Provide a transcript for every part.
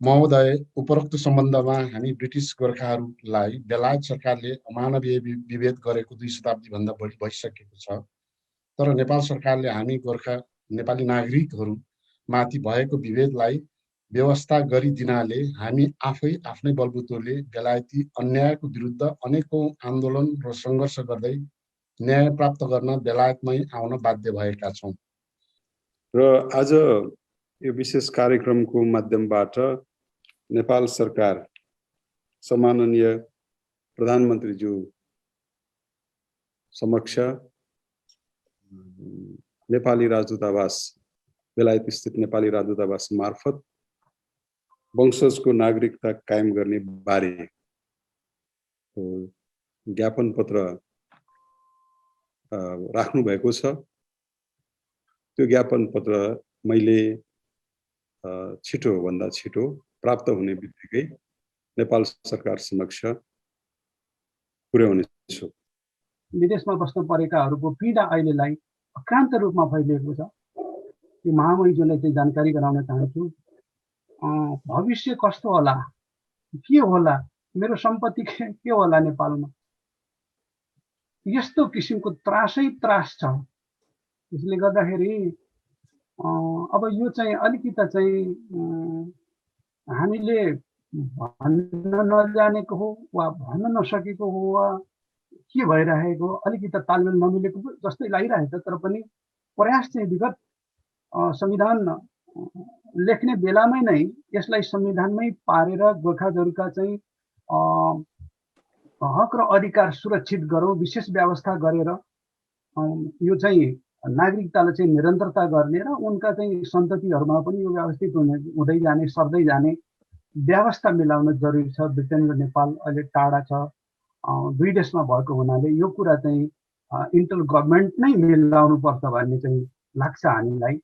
महोदय, उपरोक्त सम्बन्धमा हामी ब्रिटिस गोर्खाहरूलाई बेलायत सरकारले अमानवीय विभेद गरेको 2 शताब्दीभन्दा बढी भइसकेको छ। तर नेपाल सरकारले हामी गोर्खा नेपाली नागरिकहरू माथि भएको विभेदलाई व्यवस्था गरिदिनाले हामी आफै आफ्नै बलबुतोले बेलायती अन्यायको विरुद्ध अनेकौं आन्दोलन र सङ्घर्ष गर्दै न्याय प्राप्त गर्न बेलायतमै आउन बाध्य भएका छौँ। र आज यो विशेष कार्यक्रमको माध्यमबाट नेपाल सरकार सम्माननीय प्रधानमन्त्रीज्यू समक्ष नेपाली राजदूतावास बेलायत स्थित नेपाली राजदूतावास मार्फत वंशजको नागरिकता कायम गर्ने बारे ज्ञापन पत्र राख्नु भएको छ। त्यो ज्ञापन पत्र मैले छिटो भन्दा छिटो प्राप्त हुने बित्तिकै नेपाल सरकार समक्ष पुर्याउनेछु। विदेशमा बस्न परेकाहरूको पीडा अहिलेलाई अक्रान्त रूपमा फैलिएको छ। यो महामहिमज्यूलाई चाहिँ जानकारी गराउन चाहन्छु। भविष्य कस्तो होला, के होला, मेरो सम्पत्ति के होला नेपालमा, यस्तो किसिमको त्रासै त्रास छ। त्यसले गर्दाखेरि अब यो चाहिँ अलिकति चाहिँ हामीले भन्न नजानेको हो वा भन्न नसकेको हो वा के भइरहेको अलिकति तालमेल नमिलेको जस्तै लागिरहेको छ। तर पनि प्रयास चाहिँ विगत संविधान लेख्ने बेलामै नै यसलाई संविधानमै पारेर गोर्खाजहरूका चाहिँ हक र अधिकार सुरक्षित गरौँ, विशेष व्यवस्था गरेर यो चाहिँ नागरिकतालाई चाहिँ निरन्तरता गर्ने र उनका चाहिँ सन्ततिहरूमा पनि यो व्यवस्थित हुँदै जाने सर्दै जाने व्यवस्था मिलाउन जरुरी छ। ब्रिटेन र नेपाल अहिले टाढा छ, 2 देशमा भएको हुनाले यो कुरा चाहिँ इन्टर गभर्नमेन्ट नै मिलाउनु पर्छ भन्ने चाहिँ लाग्छ हामीलाई।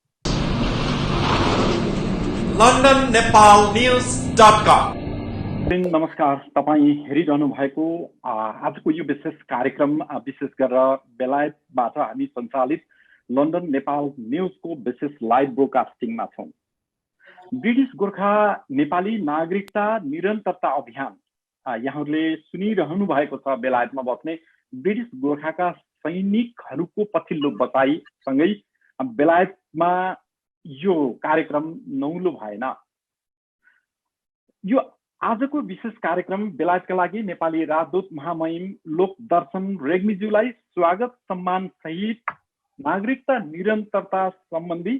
londonnepalnews.com। नमस्कार, तपाईँ हेरिरहनु भएको आजको यो विशेष कार्यक्रम विशेष गरेर बेलायतबाट हामी सञ्चालित लन्डन नेपाल न्युजको विशेष लाइभ ब्रोडकास्टिङमा छौँ। ब्रिटिस गोर्खा नेपाली नागरिकता निरन्तरता अभियान यहाँहरूले सुनिरहनु भएको छ। बेलायतमा बस्ने ब्रिटिस गोर्खाका सैनिकहरूको पछिल्लो बचाइसँगै बेलायतमा यो कार्यक्रम नौलो भएन। यो आजको विशेष कार्यक्रम बेलायतका लागि नेपाली राजदूत महामहिम लोकदर्शन रेग्मीज्यूलाई स्वागत सम्मान सहित नागरिकता निरन्तरता सम्बन्धी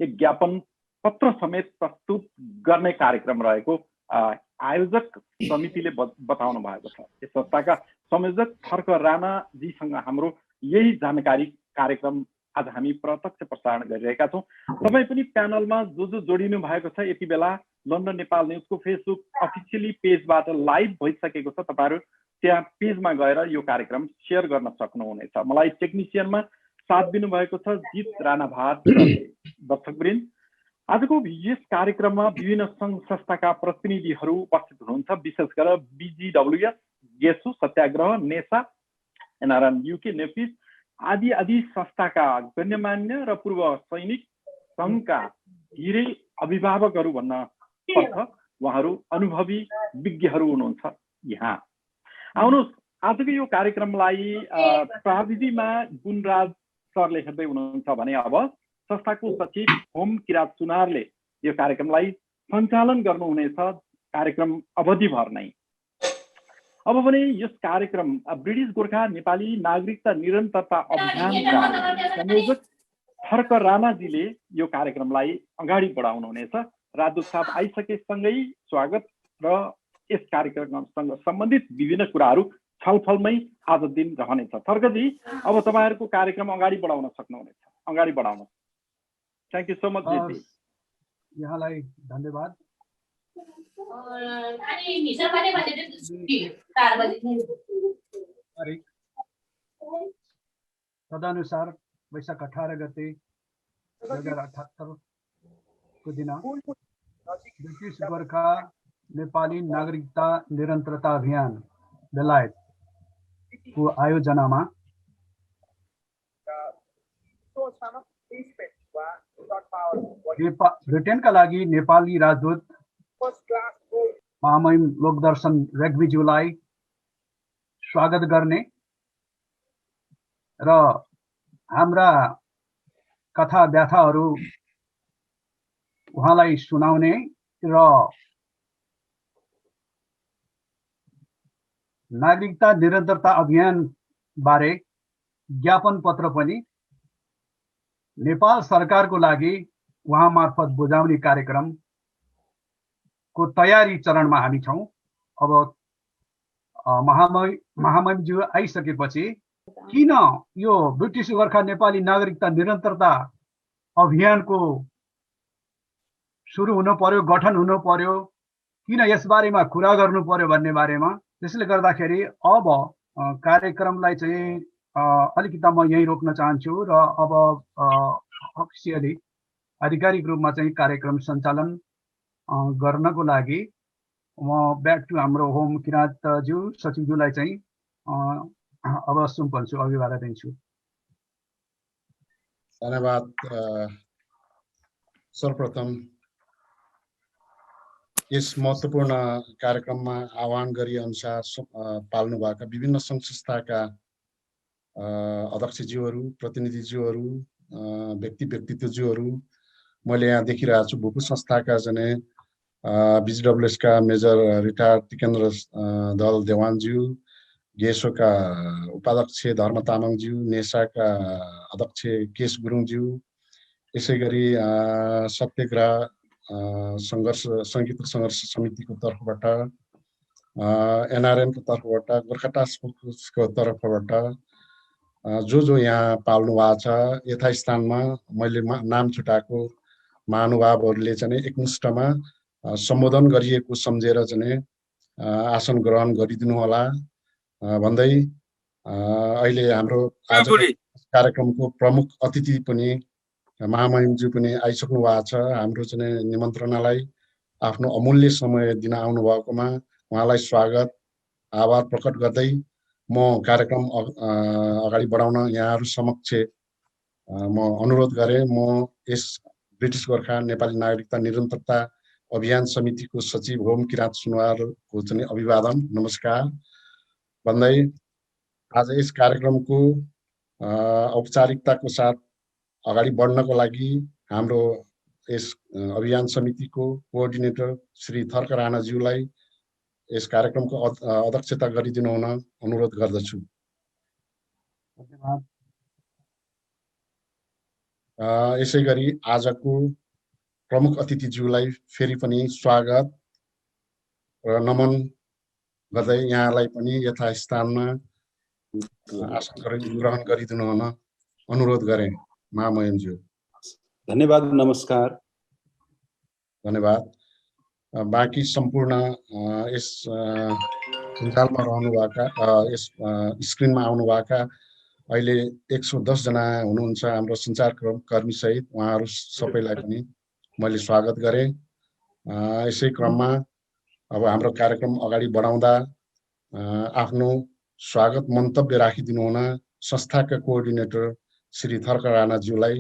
एक ज्ञापन पत्र समेत प्रस्तुत गर्ने कार्यक्रम रहेको आयोजक समितिले बताउनु भएको छ। यस संस्थाका संयोजक खर्क राणाजीसँग हाम्रो यही जानकारी कार्यक्रम आज हामी प्रत्यक्ष प्रसारण गरिरहेका छौँ। तपाईँ पनि प्यानलमा जो जोडिनु भएको छ यति बेला लन्डन नेपाल न्युजको फेसबुक अफिसियली पेजबाट लाइभ भइसकेको छ। तपाईँहरू त्यहाँ पेजमा गएर यो कार्यक्रम सेयर गर्न सक्नुहुनेछ। मलाई टेक्निसियनमा साथ दिनुभएको छ जित राणा भाट। दर्शकवृन्द, आजको यस कार्यक्रममा विभिन्न सङ्घ संस्थाका प्रतिनिधिहरू उपस्थित हुनुहुन्छ। विशेष गरेर BGWS, गेसु सत्याग्रह, नेसा, एनआरएन युके, नेपिस आदि आदि संस्थाका गण्यमान्य र पूर्व सैनिक सङ्घका धेरै अभिभावकहरू भन्न पर्छ। उहाँहरू अनुभवी विज्ञहरू हुनुहुन्छ। यहाँ आउनुहोस्, आजको यो कार्यक्रमलाई प्राविधिमा गुणराज सरले हेर्दै हुनुहुन्छ भने अब संस्थाको सचिव होम किरात सुनारले यो कार्यक्रमलाई सञ्चालन गर्नुहुनेछ कार्यक्रम अवधिभर नै। अब भने यस कार्यक्रम ब्रिटिस गोर्खा नेपाली नागरिकता निरन्तरता अभियानका संयोजक खर्क राणाजीले यो कार्यक्रमलाई अगाडि बढाउनुहुनेछ। राजदूत साहब आइसकेसँगै स्वागत र यस कार्यक्रमसँग सम्बन्धित विभिन्न कुराहरू छलफलमै आज दिन रहनेछ। खर्कजी, अब तपाईँहरूको कार्यक्रम अगाडि बढाउन सक्नुहुनेछ। अगाडि बढाउनु। Thank you so much JP. यहाँलाई धन्यवाद। तदनुसार वैशाख 18 गते 2078 को दिन ब्रिटिस गोर्खा नेपाली नागरिकता निरन्तरता अभियान बेलायत को आयोजनामा ब्रिटेनका लागि नेपाली राजदूत महामहिम लोकदर्शन रेग्मीज्यूलाई स्वागत गर्ने र हाम्रा कथा व्याथाहरू उहाँलाई सुनाउने र नागरिकता निरन्तरता अभियान बारे ज्ञापन पत्र पनि नेपाल सरकारको लागि उहाँ मार्फत बुझाउने कार्यक्रमको तयारी चरणमा हामी छौं। अब महामहिमज्यू आइसकेपछि किन यो ब्रिटिस गोर्खा नेपाली नागरिकता निरन्तरता अभियानको सुरु हुनु पर्यो, गठन हुनु पर्यो, किन यसबारेमा कुरा गर्नु पर्यो भन्ने बारेमा, त्यसले गर्दाखेरि अब कार्यक्रमलाई चाहिँ अलिकति म यही रोक्न चाहन्छु र अब अफिसियली आधिकारिक रूपमा चाहिँ कार्यक्रम सञ्चालन गर्नको लागि म ब्याक टु हाम्रो होम किराँतज्यू सचिवज्यूलाई चाहिँ अब सुम्पन्छु, अभिवादन दिन्छु। धन्यवाद। सर्वप्रथम यस महत्त्वपूर्ण कार्यक्रममा आह्वान गरी अनुसार पाल्नुभएका विभिन्न सङ्घ संस्थाका अध्यक्षज्यूहरू, प्रतिनिधिज्यूहरू, व्यक्तित्वज्यूहरू, मैले यहाँ देखिरहेको छु भूपू संस्थाका जने BGWS का मेजर रिटायर्ड टिकेन्द्र दल देवानज्यू, गेसोका उपाध्यक्ष धर्म तामाङज्यू, नेसाका अध्यक्ष केश गुरुङज्यू, यसै गरी सत्यग्रह संयुक्त सङ्घर्ष समितिको तर्फबाट, NRN को तर्फबाट, गोर्खा टास्क फोर्सको तर्फबाट जो यहाँ पाल्नु भएको छ, यथास्थानमा मैले नाम छुटाएको महानुभावहरूले चाहिँ एकमुष्टमा सम्बोधन गरिएको सम्झेर चाहिँ आसन ग्रहण गरिदिनु होला भन्दै अहिले हाम्रो आज कार्यक्रमको प्रमुख अतिथि पनि महामहिमज्यू पनि आइसक्नु भएको छ। हाम्रो चाहिँ निमन्त्रणालाई आफ्नो अमूल्य समय दिन आउनु भएकोमा उहाँलाई स्वागत, आभार प्रकट गर्दै म कार्यक्रम अगाडि बढाउन यहाँहरू समक्ष म अनुरोध गरेँ। म यस ब्रिटिस गोर्खा नेपाली नागरिकता निरन्तरता अभियान समितिको सचिव होम किराँत सुनवारको चाहिँ अभिवादन, नमस्कार भन्दै आज यस कार्यक्रमको औपचारिकताको साथ अगाडि बढ्नको लागि हाम्रो यस अभियान समितिको कोअर्डिनेटर श्री थर्क राणाज्यूलाई यस कार्यक्रमको अध्यक्षता गरिदिनु हुन अनुरोध गर्दछु। यसै गरी आजको प्रमुख अतिथिज्यूलाई फेरि पनि स्वागत र नमन गर्दै यहाँलाई पनि यथास्थानमा आसन ग्रहण गरिदिनु हुन अनुरोध गरेँ। महामहिमज्यू धन्यवाद, नमस्कार। धन्यवाद। बाँकी सम्पूर्ण यस सञ्जालमा रहनुभएका, यस स्क्रिनमा आउनुभएका अहिले 110 जना हुनुहुन्छ हाम्रो सञ्चारकर्मी सहित, उहाँहरू सबैलाई पनि मैले स्वागत गरेँ। यसै क्रममा अब हाम्रो कार्यक्रम अगाडि बढाउँदा आफ्नो स्वागत मन्तव्य राखिदिनु हुन संस्थाका कोअर्डिनेटर श्री थर्क राणाज्यूलाई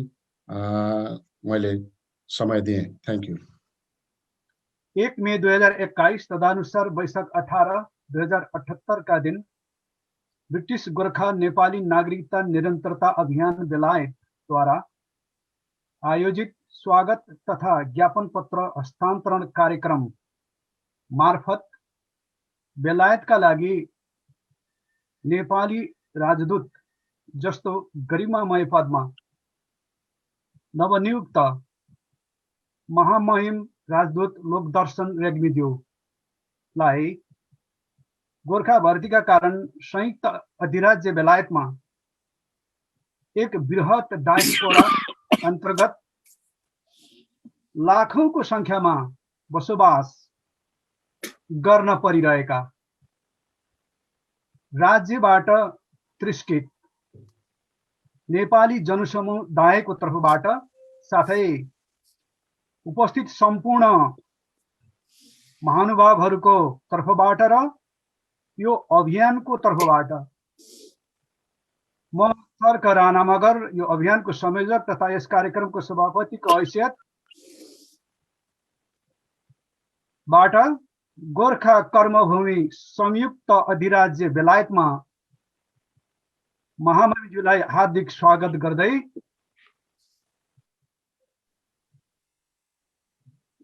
मैले समय दिएँ। Thank you. 1 मे 2021 तदनुसार वैशाख 18, 2078 का दिन ब्रिटिश गोर्खा नेपाली नागरिकता निरन्तरता अभियान बेलायत द्वारा आयोजित स्वागत तथा ज्ञापन पत्र हस्तान्तरण कार्यक्रम मार्फत बेलायतका लागि नेपाली राजदूत जस्तो गरिमामय पदमा नवनियुक्त महामहिम राजदूत लोकदर्शन रेग्मीज्यूलाई गोर्खा भर्तीका कारण संयुक्त अधिराज्य बेलायतमा एक बृहत डायस्पोरा अन्तर्गत लाखौंको संख्यामा बसोबास गर्न परिरहेका राज्यबाट त्रिस्कित नेपाली जनसमुदायको तर्फबाट साथै उपस्थित सम्पूर्ण महानुभावहरूको तर्फबाट र यो अभियानको तर्फबाट म थर्क राणा मगर यो अभियानको संयोजक तथा यस कार्यक्रमको सभापतिको हैसियत बाट गोर्खा कर्मभूमि संयुक्त अधिराज्य बेलायतमा महामहिमज्यूलाई हार्दिक स्वागत गर्दै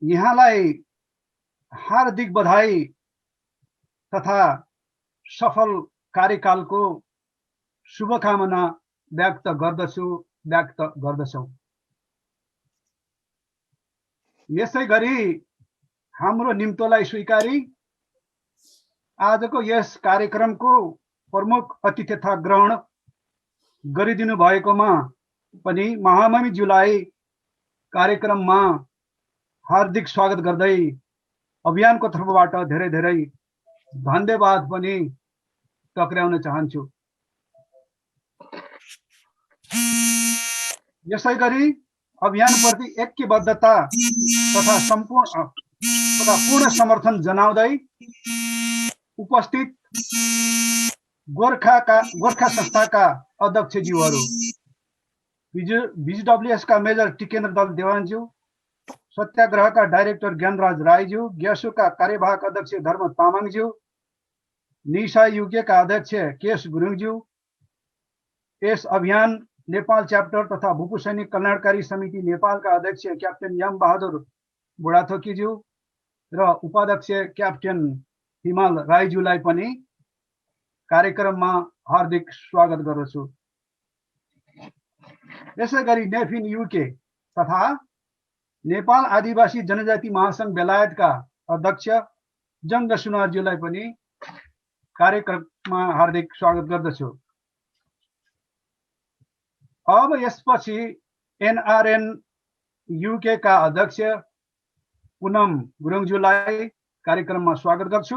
यहाँलाई हार्दिक बधाई तथा सफल कार्यकालको शुभकामना व्यक्त गर्दछौँ। यसै गरी हाम्रो निम्तोलाई स्वीकारी आजको यस कार्यक्रमको प्रमुख अतिथ्यता ग्रहण गरिदिनु भएकोमा पनि महामहिमज्यूलाई कार्यक्रममा हार्दिक स्वागत गर्दै अभियानको तर्फबाट धेरै धेरै धन्यवाद पनि टक्राउन चाहन्छु। यसै गरी अभियानप्रति ऐक्यबद्धता तथा पूर्ण समर्थन जनाउँदै उपस्थित गोर्खा संस्थाका अध्यक्षज्यूहरू, BGWS का मेजर टिकेन्द्र दल देवानज्यू, सत्याग्रहका डाइरेक्टर ज्ञानराज राईज्यू, ग्यासुका कार्यवाहक अध्यक्ष धर्म तामाङज्यू, निशा युकेका अध्यक्ष केश गुरुङज्यू, यस अभियान नेपाल च्याप्टर तथा भूपू सैनिक कल्याणकारी समिति नेपालका अध्यक्ष क्याप्टेन याम बहादुर बुढाथोकीज्यू र उपाध्यक्ष क्याप्टेन हिमाल राईज्यूलाई पनि कार्यक्रममा हार्दिक स्वागत गर्दछु। यसै गरी नेफिन युके तथा नेपाल आदिवासी जनजाति महासंघ बेलायतका अध्यक्ष जङ्ग सुनारज्यूलाई पनि कार्यक्रममा हार्दिक स्वागत गर्दछु। अब यसपछि NRN UK का अध्यक्ष पुनम गुरुङज्यूलाई कार्यक्रममा स्वागत गर्छु।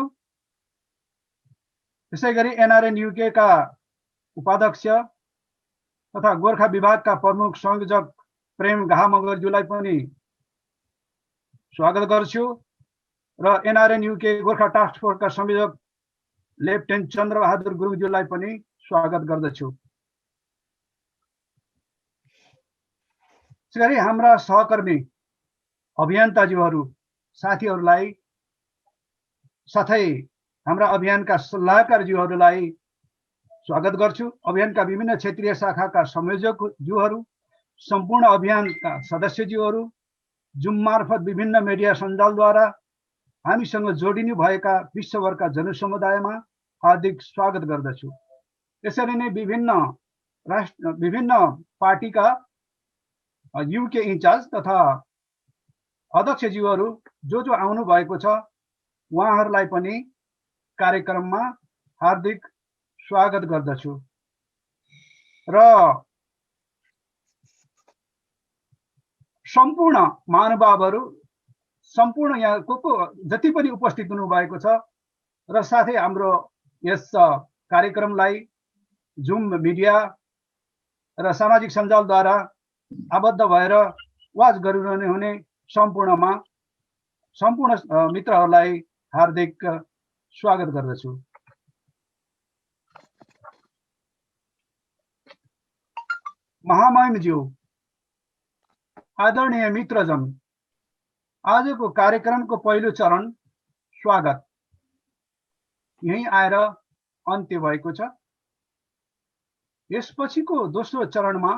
यसै गरी NRN UK का उपाध्यक्ष तथा गोर्खा विभागका प्रमुख संयोजक प्रेम घा मगरज्यूलाई पनि स्वागत गर्छु र NRN UK गोर्खा टास्क फोर्सका संयोजक लेफ्टेनेन्ट चन्द्रबहादुर गुरुङज्यूलाई पनि स्वागत गर्दछु। यसरी हाम्रा सहकर्मी अभियन्ताज्यूहरू साथीहरूलाई साथै हाम्रा अभियानका सल्लाहकारज्यूहरूलाई स्वागत गर्छु। अभियानका विभिन्न क्षेत्रीय शाखाका संयोजकज्यूहरू, सम्पूर्ण अभियानका सदस्यज्यूहरू, जुम मार्फत विभिन्न मिडिया सञ्जालद्वारा हामीसँग जोडिनु भएका विश्वभरका जनसमुदायमा हार्दिक स्वागत गर्दछु। यसरी नै विभिन्न पार्टीका UK इन्चार्ज तथा अध्यक्षज्यूहरू जो आउनु भएको छ उहाँहरूलाई पनि कार्यक्रममा हार्दिक स्वागत गर्दछु र सम्पूर्ण महानुभावहरू, सम्पूर्ण यहाँ को जति पनि उपस्थित हुनु भएको छ र साथै हाम्रो यस कार्यक्रमलाई जुम मिडिया र सामाजिक सञ्जालद्वारा आबद्ध भएर वाच गरिरहने हुने सम्पूर्ण मित्रहरूलाई हार्दिक स्वागत गर्दछु। महामहिमज्यू, आदरणीय मित्रजन, आजको कार्यक्रमको पहिलो चरण स्वागत यही आएर अन्त्य भएको छ। यसपछिको दोस्रो चरणमा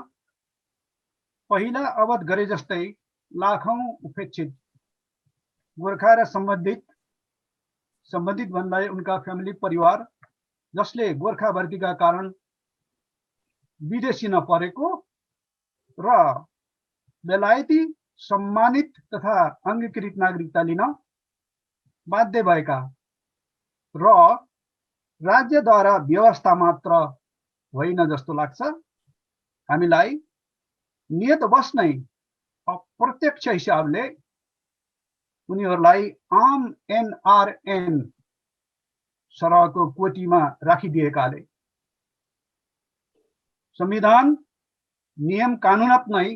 पहिला अवध गरे जस्तै लाखौं उपेक्षित गोर्खा र सम्बन्धित भन्दै उनका फ्यामिली परिवार जसले गोर्खा भर्तीका कारण विदेशी नपरेको र बेलायती सम्मानित तथा अङ्गीकृत नागरिकता लिन बाध्य भएका र राज्यद्वारा व्यवस्था मात्र होइन जस्तो लाग्छ, हामीलाई नियतवश नै अप्रत्यक्ष हिसाबले उनीहरूलाई आम NRN सरहको कोटीमा राखिदिएकाले संविधान नियम कानुनत नै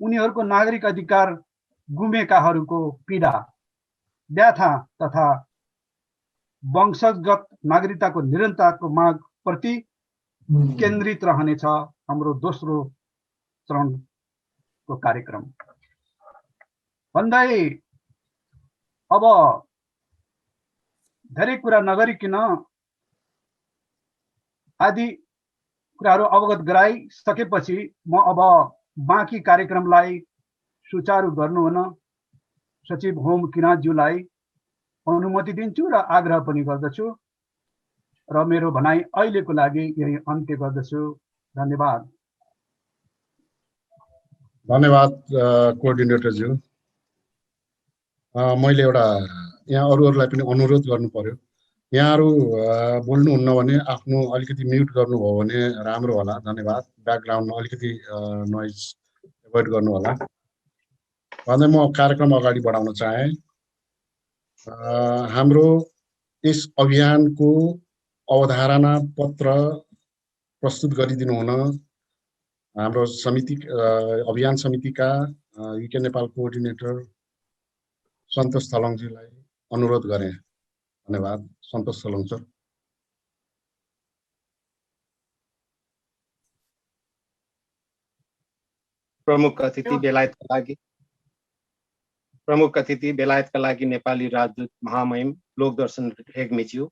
उनीहरूको नागरिक अधिकार गुमेकाहरूको पीडा, व्याथा तथा वंशगत नागरिकताको निरन्तरताको माग प्रति केन्द्रित रहनेछ हाम्रो दोस्रो चरणको कार्यक्रम। भन्दै अब धेरै कुरा नगरिकन आदि कुराहरू अवगत गराइसकेपछि म अब बाँकी कार्यक्रमलाई सुचारू गर्नु हुन सचिव होम किराँतज्यूलाई अनुमति दिन्छु र आग्रह पनि गर्दछु र मेरो भनाइ अहिलेको लागि यही अन्त्य गर्दछु। धन्यवाद। धन्यवाद कोअर्डिनेटरज्यू। मैले एउटा यहाँ अरूहरूलाई पनि अनुरोध गर्नु पर्यो, यहाँहरू बोल्नुहुन्न भने आफ्नो अलिकति म्युट गर्नुभयो भने राम्रो होला। धन्यवाद। ब्याकग्राउन्डमा अलिकति नोइज एभोइड गर्नु होला भन्दै म कार्यक्रम अगाडि बढाउन चाहे। हाम्रो यस अभियानको अवधारणा पत्र प्रस्तुत गरिदिनु हुन हाम्रो समिति अभियान समितिका युके नेपाल कोअर्डिनेटर सन्तोष थलङजीलाई अनुरोध गरेँ। धन्यवाद। सन्तोष थलङ सर। प्रमुख अतिथि बेलायतका लागि नेपाली राजदूत महामहिम लोकदर्शन रेग्मीज्यू,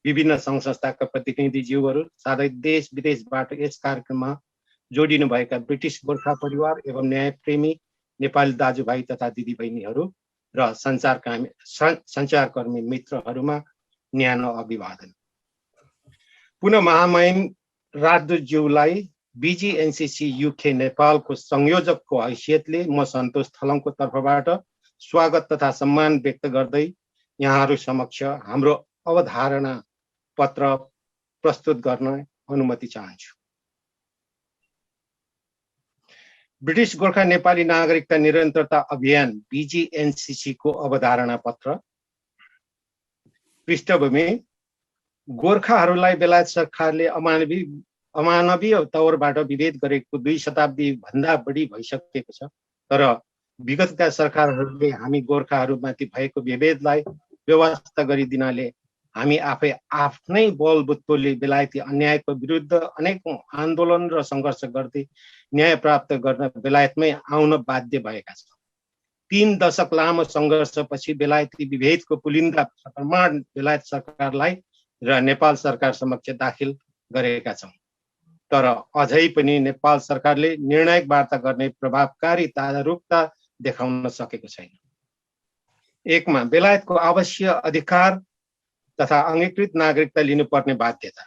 विभिन्न सङ्घ संस्थाका प्रतिनिधिज्यूहरू, साथै देश विदेशबाट यस कार्यक्रममा जोडिनु भएका ब्रिटिस गोर्खा परिवार एवं न्यायप्रेमी नेपाली दाजुभाइ तथा दिदीबहिनीहरू र सञ्चारकर्मी मित्रहरूमा न्यानो अभिवादन। पुनः महामहिम राजदूतज्यूलाई बीजीएनसीसी युके नेपालको संयोजकको हैसियतले म सन्तोष थलङको तर्फबाट स्वागत तथा सम्मान व्यक्त गर्दै यहाँहरू समक्ष हाम्रो अवधारणा पत्र प्रस्तुत गर्न अनुमति चाहन्छु। ब्रिटिस गोर्खा नेपाली नागरिकता निरन्तरता अभियान बीजीएनसीसी को अवधारणा पत्र। पृष्ठभूमि: गोर्खाहरूलाई बेलायत सरकारले अमानवीय तौरबाट विभेद गरेको 2 शताब्दी भन्दा बढी भइसकेको छ, तर विगतका सरकारहरूले हामी गोर्खाहरूमाथि भएको विभेदलाई व्यवस्था गरिदिनाले हामी आफै आफ्नै बलबुत्तोले बेलायती अन्यायको विरुद्ध अनेकौं आन्दोलन र सङ्घर्ष गर्दै न्याय प्राप्त गर्न बेलायतमै आउन बाध्य भएका छौँ। 3 दशक लामो सङ्घर्षपछि बेलायती विभेदको पुलिन्दा प्रमाण बेलायत सरकारलाई र नेपाल सरकार समक्ष दाखिल गरेका छौँ, तर अझै पनि नेपाल सरकारले निर्णायक वार्ता गर्ने प्रभावकारी तादारुकता देखाउन सकेको छैन। 1 मा बेलायतको आवश्यक अधिकार तथा अंगीकृत नागरिकता लिनुपर्ने बाध्यता।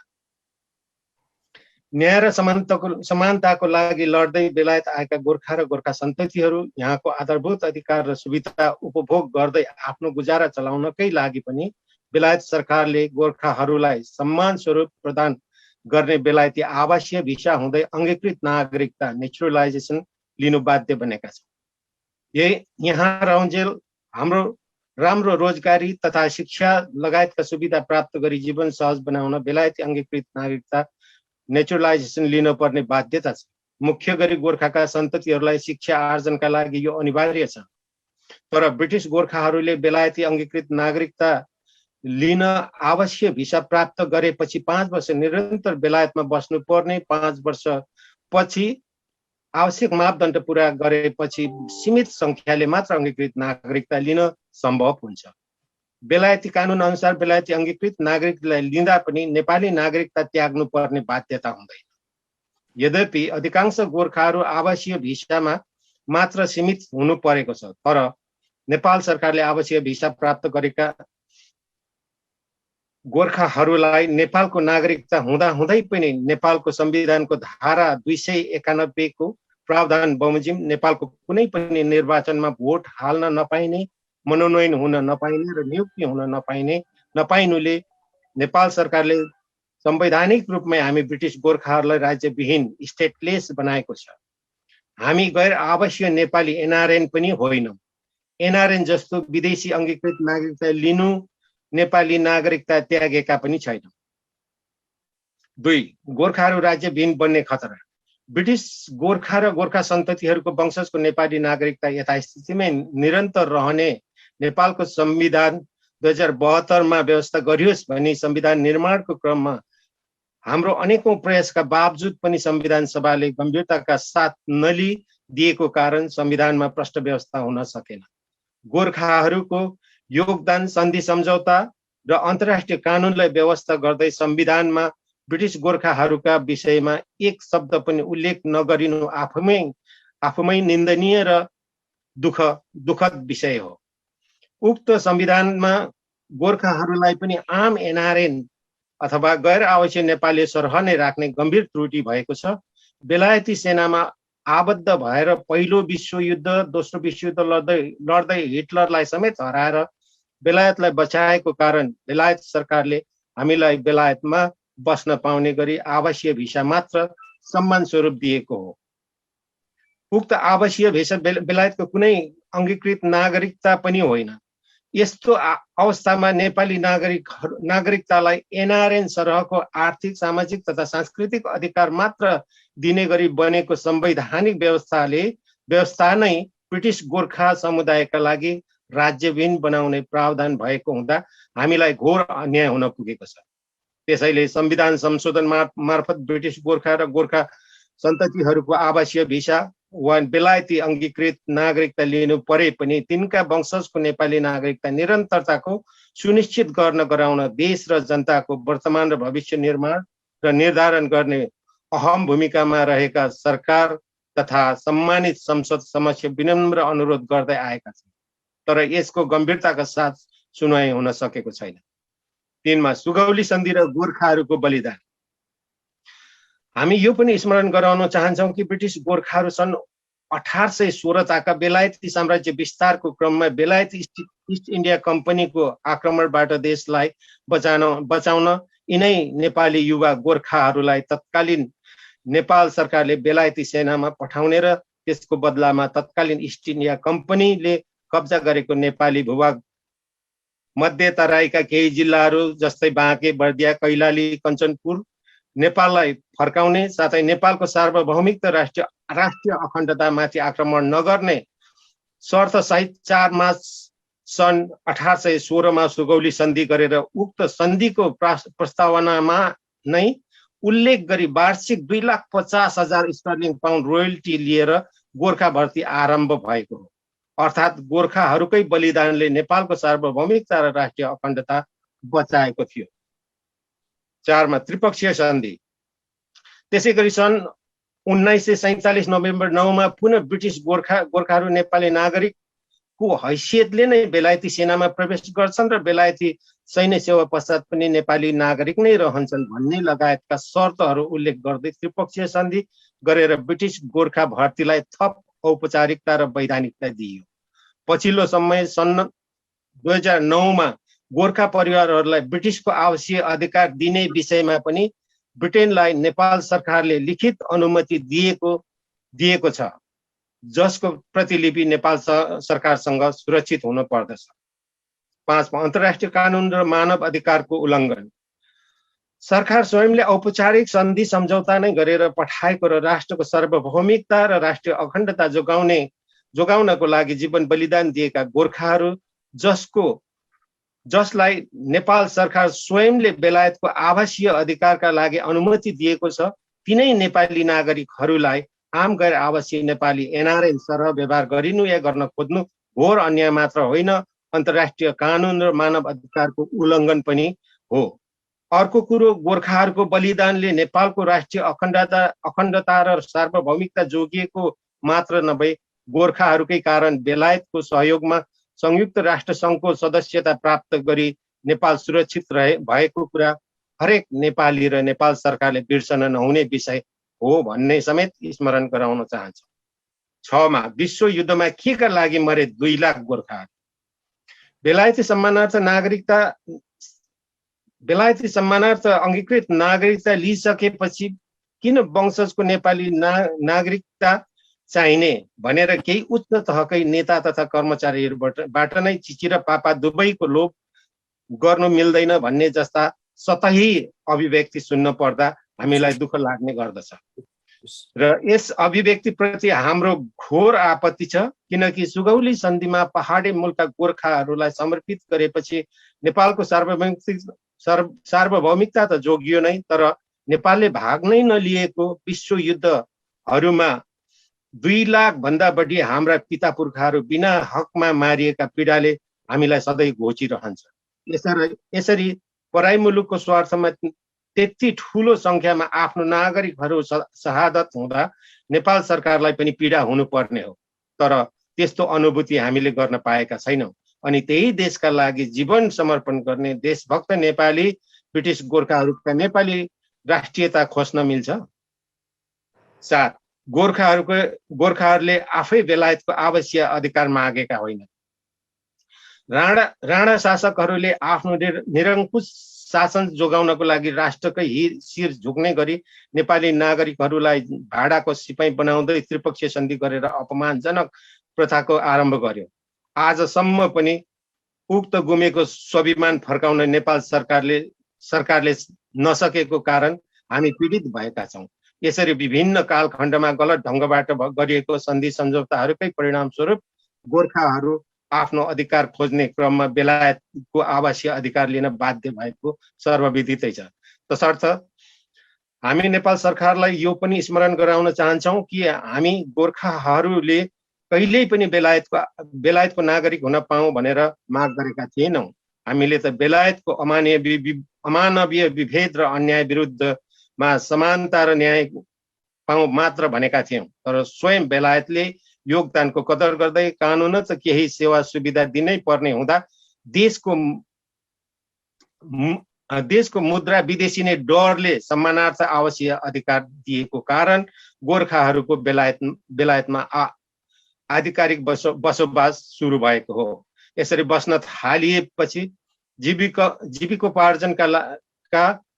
न्याय र समानताको लागि लड्दै बेलायत आएका गोर्खा र गोर्खा सन्ततिहरू यहाँको आधारभूत अधिकार र सुविधा उपभोग गर्दै आफ्नो गुजारा चलाउनकै लागि पनि बेलायत सरकारले गोर्खाहरूलाई सम्मान स्वरूप प्रदान गर्ने बेलायती आवासीय भिसा हुँदै अंगीकृत नागरिकता नेचुरलाइजेसन लिनु बाध्य बनेका छन्। यहाँ रहन्जेल हाम्रो राम्रो रोजगारी तथा शिक्षा लगायतका सुविधा प्राप्त गरी जीवन सहज बनाउन बेलायती अंगीकृत नागरिकता नेचुरलाइजेसन लिनुपर्ने बाध्यता छ। मुख्य गरी गोर्खाका सन्ततिहरूलाई शिक्षा आर्जनका लागि यो अनिवार्य छ, तर ब्रिटिस गोर्खाहरूले बेलायती अंगीकृत नागरिकता लिन आवश्यक भिसा प्राप्त गरेपछि 5 वर्ष निरन्तर बेलायतमा बस्नुपर्ने, 5 वर्षपछि आवश्यक मापदण्ड पूरा गरेपछि सीमित संख्याले मात्र अंगीकृत नागरिकता लिन सम्भव हुन्छ। बेलायती कानुन अनुसार बेलायती अंगीकृत नागरिकलाई लिँदा पनि नेपाली नागरिकता त्याग्नु पर्ने बाध्यता हुँदैन। यद्यपि अधिकांश गोर्खाहरू आवासीय भिसामा मात्र सीमित हुनु परेको छ, तर नेपाल सरकारले आवासीय भिसा प्राप्त गरेका गोर्खाहरूलाई नेपालको नागरिकता हुँदै पनि नेपालको संविधानको धारा 291 को प्रावधान बमोजिम नेपालको कुनै पनि निर्वाचनमा भोट हाल्न नपाइने, मनोनयन हुन नपाइने र नियुक्ति हुन नपाइनुले नेपाल सरकारले संवैधानिक रूपमै हामी ब्रिटिस गोर्खाहरूलाई राज्यविहीन स्टेटलेस बनाएको छ। हामी गैर आवश्यक नेपाली एनआरएन पनि होइनौं। एनआरएन जस्तो विदेशी अंगीकृत नागरिकता लिनु नेपाली नागरिकता त्यागेका पनि छैनौं। 2 गोर्खाहरू राज्यविहीन बन्ने खतरा। ब्रिटिस गोर्खा र गोर्खा सन्ततिहरूको वंशजको नेपाली नागरिकता यथास्थितिमै निरन्तर रहने नेपालको संविधान 2072 मा व्यवस्था गरियोस् भनी संविधान निर्माणको क्रममा हाम्रो अनेकौं प्रयासका बावजुद पनि संविधान सभाले गम्भीरताका साथ नलिदिएको कारण संविधानमा प्रष्ट व्यवस्था हुन सकेन। गोर्खाहरूको योगदान, सन्धि सम्झौता र अन्तर्राष्ट्रिय कानुनलाई व्यवस्था गर्दै संविधानमा ब्रिटिस गोर्खाहरूका विषयमा एक शब्द पनि उल्लेख नगरिनु आफैमै निन्दनीय र दुःखद विषय हो। उक्त संविधानमा गोर्खाहरूलाई पनि आम एनआरएन अथवा गैर आवासीय नेपाली सरह नै राख्ने गम्भीर त्रुटि भएको छ। बेलायती सेनामा आबद्ध भएर पहिलो विश्वयुद्ध, दोस्रो विश्वयुद्ध लड्दै हिटलरलाई समेत हराएर बेलायतलाई बचाएको कारण बेलायत सरकारले हामीलाई बेलायतमा बस्न पाउने गरी आवासीय भिसा मात्र सम्मान स्वरूप दिएको हो। उक्त आवासीय भिसा बेलायतको कुनै अङ्गीकृत नागरिकता पनि होइन। यस्तो अवस्थामा नेपाली नागरिकतालाई एनआरएन सरहको आर्थिक, सामाजिक तथा सांस्कृतिक अधिकार मात्र दिने गरी बनेको संवैधानिक व्यवस्था नै ब्रिटिस गोर्खा समुदायका लागि राज्यविहीन बनाउने प्रावधान भएको हुँदा हामीलाई घोर अन्याय हुन पुगेको छ। त्यसैले संविधान संशोधन मार्फत ब्रिटिस गोर्खा र गोर्खा सन्ततिहरूको आवासीय भिसा वा बेलायती अङ्गीकृत नागरिकता लिनु परे पनि तिनका वंशजको नेपाली नागरिकता निरन्तरताको सुनिश्चित गराउन देश र जनताको वर्तमान र भविष्य निर्माण र निर्धारण गर्ने अहम भूमिकामा रहेका सरकार तथा सम्मानित संसद समक्ष विनम्र अनुरोध गर्दै आएका छन्, तर यसको गम्भीरताका साथ सुनवाई हुन सकेको छैन। 3 मा सुगौली सन्धि र गोर्खाहरूको बलिदान। हामी यो पनि स्मरण गराउन चाहन्छौँ कि ब्रिटिस गोर्खाहरू सन् 1816 ताका बेलायती साम्राज्य विस्तारको क्रममा बेलायती इस्ट इन्डिया कम्पनीको आक्रमणबाट देशलाई बचाउन यिनै नेपाली युवा गोर्खाहरूलाई तत्कालीन नेपाल सरकारले बेलायती सेनामा पठाउने र त्यसको बदलामा तत्कालीन इस्ट इन्डिया कम्पनीले कब्जा गरेको नेपाली भूभाग मध्य तराईका केही जिल्लाहरू जस्तै बाँके, बर्दिया, कैलाली, कञ्चनपुर नेपाललाई फर्काउने साथै नेपालको सार्वभौमिक राष्ट्रिय अखण्डतामाथि आक्रमण नगर्ने शर्त सहित 4 मार्च सन् 1816 मा सुगौली सन्धि गरेर उक्त सन्धिको प्रस्तावनामा नै उल्लेख गरी वार्षिक 2,50,000 स्टर्लिङ पाउन्ड रोयल्टी लिएर गोर्खा भर्ती आरम्भ भएको हो। अर्थात् गोर्खाहरूकै बलिदानले नेपालको सार्वभौमिकता र राष्ट्रिय अखण्डता बचाएको थियो। 4 मा त्रिपक्षीय सन्धि। त्यसै गरी सन् 1947 नोभेम्बर 9 मा पुनः ब्रिटिस गोर्खाहरू नेपाली नागरिकको हैसियतले नै बेलायती सेनामा प्रवेश गर्छन् र बेलायती सैन्य सेवा पश्चात पनि नेपाली नागरिक नै रहन्छन् भन्ने लगायतका शर्तहरू उल्लेख गर्दै त्रिपक्षीय सन्धि गरेर ब्रिटिस गोर्खा भर्तीलाई थप औपचारिकता र वैधानिकता दिइयो। पछिल्लो समय सन् 2009 मा गोर्खा परिवारहरूलाई ब्रिटिसको आवासीय अधिकार दिने विषयमा पनि ब्रिटेनलाई नेपाल सरकारले लिखित अनुमति दिएको छ, जसको प्रतिलिपि नेपाल सरकारसँग सुरक्षित हुन पर्दछ। 5 मा अन्तर्राष्ट्रिय कानुन र मानव अधिकारको उल्लङ्घन। सरकार स्वयंले औपचारिक सन्धि सम्झौता नै गरेर पठाएको र राष्ट्रको सार्वभौमिकता र राष्ट्रिय अखण्डता जोगाउनको लागि जीवन बलिदान दिएका गोर्खाहरू जसलाई नेपाल सरकार स्वयंले बेलायतको आवासीय अधिकारका लागि अनुमति दिएको छ, तिनै नेपाली नागरिकहरूलाई आम गैर आवासीय नेपाली एनआरएन सरह व्यवहार गरिनु या गर्न खोज्नु घोर अन्याय मात्र होइन, अन्तर्राष्ट्रिय कानुन र मानव अधिकारको उल्लङ्घन पनि हो। अर्को कुरो, गोर्खाहरूको बलिदानले नेपालको राष्ट्रिय अखण्डता र सार्वभौमिकता जोगिएको मात्र नभई गोर्खाहरूकै कारण बेलायतको सहयोगमा संयुक्त राष्ट्र सङ्घको सदस्यता प्राप्त गरी नेपाल सुरक्षित भएको कुरा हरेक नेपाली र नेपाल सरकारले बिर्सन नहुने विषय हो भन्ने समेत स्मरण गराउन चाहन्छ। 6 मा विश्व युद्धमा केका लागि मरे 2 लाख गोर्खा। बेलायती सम्मानार्थ अङ्गीकृत नागरिकता लिइसकेपछि किन वंशजको नेपाली नागरिकता चाहिने भनेर केही उच्च तहकै नेता तथा कर्मचारीहरूबाट नै चिची र पापा दुवैको लोभ गर्नु मिल्दैन भन्ने जस्ता सतही अभिव्यक्ति सुन्न पर्दा हामीलाई दुःख लाग्ने गर्दछ र यस अभिव्यक्तिप्रति हाम्रो घोर आपत्ति छ, किनकि सुगौली सन्धिमा पहाडी मुलका गोर्खाहरूलाई समर्पित गरेपछि नेपालको सार्वभौमिकता त जोगियो नै, तर नेपालले भाग नै नलिएको विश्व युद्धहरूमा 2 लाख भन्दा बढी हाम्रा पिता पुर्खाहरू बिना हकमा मारिएका पीडाले हामीलाई सधैँ घोचिरहन्छ। यसरी पराई मुलुकको स्वार्थमा त्यति ठुलो संख्यामा आफ्नो नागरिकहरू शहादत हुँदा नेपाल सरकारलाई पनि पीडा हुनुपर्ने हो, तर त्यस्तो अनुभूति हामीले गर्न पाएका छैनौँ। अनि त्यही देशका लागि जीवन समर्पण गर्ने देशभक्त नेपाली ब्रिटिस गोर्खाहरूका नेपाली राष्ट्रियता खोज्न मिल्छ? 7 गोर्खाहरूले आफै बेलायतको आवासीय अधिकार मागेका होइन। राणा शासकहरूले आफ्नो निरङ्कुश शासन जोगाउनको लागि राष्ट्रकै शिर झुक्ने गरी नेपाली नागरिकहरूलाई भाडाको सिपाही बनाउँदै त्रिपक्षीय सन्धि गरेर अपमानजनक प्रथाको आरम्भ गर्यो। आजसम्म पनि उक्त गुमेको स्वाभिमान फर्काउन नेपाल सरकारले नसकेको कारण हामी पीडित भएका छौँ। यसरी विभिन्न कालखण्डमा गलत ढङ्गबाट गरिएको सन्धि सम्झौताहरूकै परिणामस्वरूप गोर्खाहरू आफ्नो अधिकार खोज्ने क्रममा बेलायतको आवासीय अधिकार लिन बाध्य भएको सर्वविदितै छ। तसर्थ हामी नेपाल सरकारलाई यो पनि स्मरण गराउन चाहन्छौँ कि हामी गोर्खाहरूले कहिल्यै पनि बेलायतको नागरिक हुन पाऊँ भनेर माग गरेका थिएनौँ। हामीले त बेलायतको अमानवीय विभेद र अन्याय विरुद्धमा समानता र न्याय पाऊँ मात्र भनेका थियौँ। तर स्वयं बेलायतले योगदानको कदर गर्दै कानुन त केही सेवा सुविधा दिनै पर्ने हुँदा देशको मुद्रा विदेशी नै डरले सम्मानार्थ आवासीय अधिकार दिएको कारण गोर्खाहरूको बेलायतमा आधिकारिक बसोबास सुरु भएको हो। यसरी बस्न थालिएपछि जीविकोपार्जनका